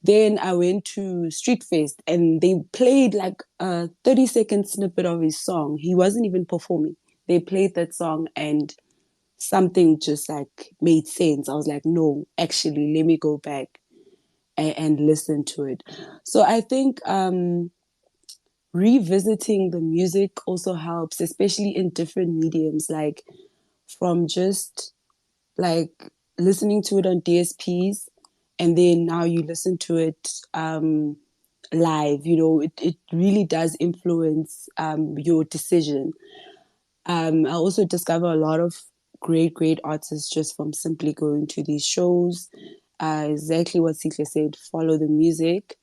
Then I went to Street Fest and they played like a 30-second snippet of his song. He wasn't even performing. They played that song and something just like made sense. I was like, no, actually, let me go back and listen to it. So I think revisiting the music also helps, especially in different mediums, like from just like listening to it on DSPs and then now you listen to it live. You know, it really does influence your decision. I also discover a lot of great artists just from simply going to these shows. Exactly what Sihle said, follow the music.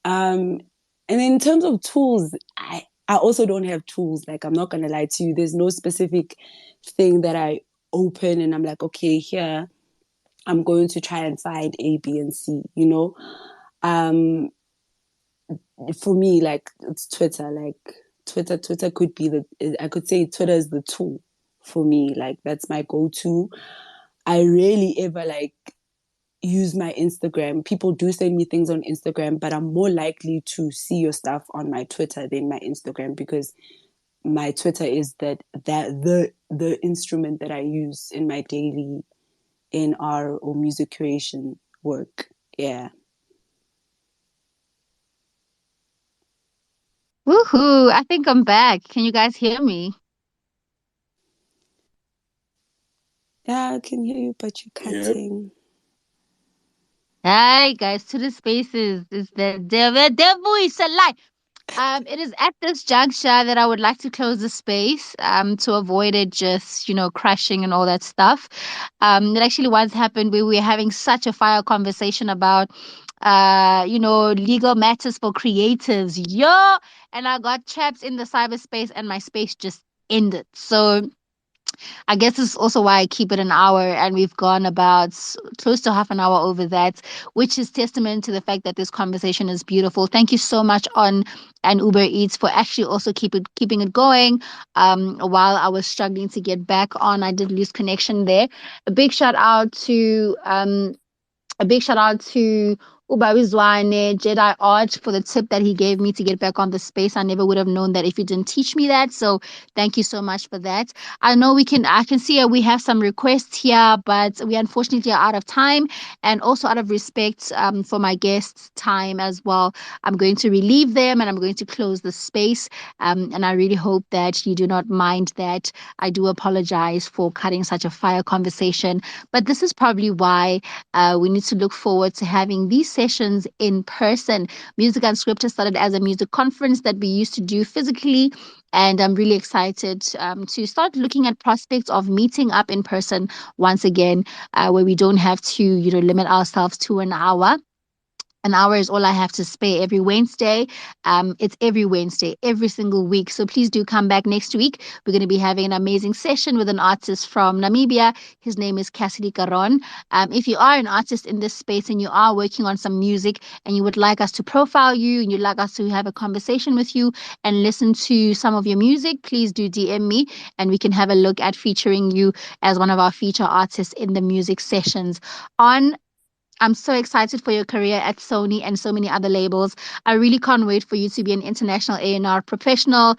And in terms of tools, I also don't have tools. Like, I'm not going to lie to you. There's no specific thing that I open and I'm like, okay, here, I'm going to try and find A, B, and C, you know? For me, like, it's Twitter. Like, Twitter could be I could say Twitter is the tool for me. Like, that's my go-to. I rarely ever, like, use my Instagram. People do send me things on Instagram, but I'm more likely to see your stuff on my Twitter than my Instagram because my Twitter is the instrument that I use in my daily A&R or music creation work. Yeah. Woohoo! I think I'm back. Can you guys hear me? Yeah, I can hear you, but you're Yep. cutting. Hi guys, to the spaces is the devil is a lie. It is at this juncture that I would like to close the space to avoid it just, crashing and all that stuff. It actually once happened where we were having such a fire conversation about legal matters for creatives. Yo, and I got trapped in the cyberspace and my space just ended. So I guess this is also why I keep it an hour, and we've gone about close to half an hour over that, which is testament to the fact that this conversation is beautiful. Thank you so much on and Uber Eats for actually also keeping it going. While I was struggling to get back on, I did lose connection there. A big shout out to Ubabizwane Jedi Art for the tip that he gave me to get back on the space. I never would have known that if you didn't teach me that. So thank you so much for that. I can see we have some requests here, but we unfortunately are out of time, and also out of respect for my guests' time as well. I'm going to relieve them and I'm going to close the space. And I really hope that you do not mind that. I do apologize for cutting such a fire conversation, but this is probably why we need to look forward to having these sessions in person. Music Unscripted started as a music conference that we used to do physically. And I'm really excited to start looking at prospects of meeting up in person once again, where we don't have to, limit ourselves to an hour. An hour is all I have to spare every Wednesday. It's every Wednesday, every single week. So please do come back next week. We're going to be having an amazing session with an artist from Namibia. His name is Cassidy Caron. If you are an artist in this space and you are working on some music and you would like us to profile you and you'd like us to have a conversation with you and listen to some of your music, please do DM me and we can have a look at featuring you as one of our feature artists in the music sessions. On I'm so excited for your career at Sony and so many other labels. I really can't wait for you to be an international A&R professional,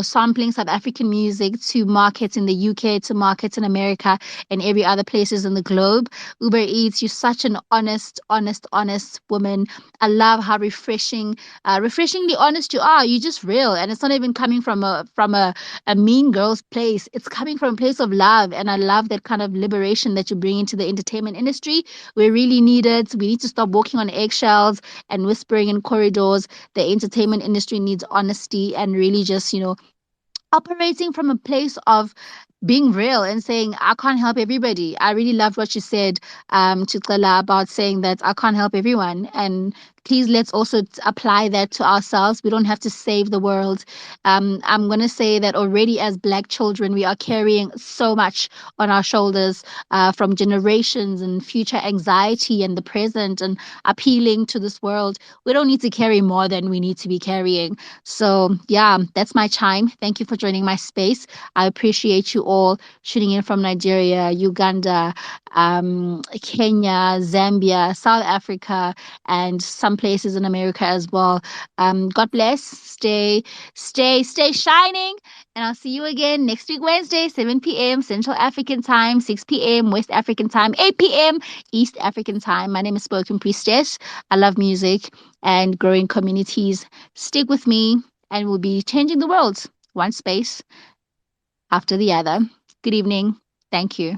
sampling South African music to markets in the UK, to markets in America, and every other places in the globe. Uber Eats, you're such an honest woman. I love how refreshingly honest you are. You're just real, and it's not even coming from a mean girl's place. It's coming from a place of love, and I love that kind of liberation that you bring into the entertainment industry. We really need it. We need to stop walking on eggshells and whispering in corridors. The entertainment industry needs honesty and really just, operating from a place of being real and saying, I can't help everybody. I really loved what you said, to Clela, about saying that I can't help everyone. And please let's also apply that to ourselves. We don't have to save the world. I'm going to say that already as Black children, we are carrying so much on our shoulders, from generations and future anxiety and the present and appealing to this world. We don't need to carry more than we need to be carrying. So, yeah, that's my chime. Thank you for joining my space. I appreciate you all tuning in from Nigeria, Uganda, Kenya, Zambia, South Africa, and some places in America as well. God bless. Stay shining. And I'll see you again next week, Wednesday, 7 p.m. Central African Time, 6 p.m. West African Time, 8 p.m. East African Time. My name is Spoken Priestess. I love music and growing communities. Stick with me, and we'll be changing the world one space after the other. Good evening. Thank you.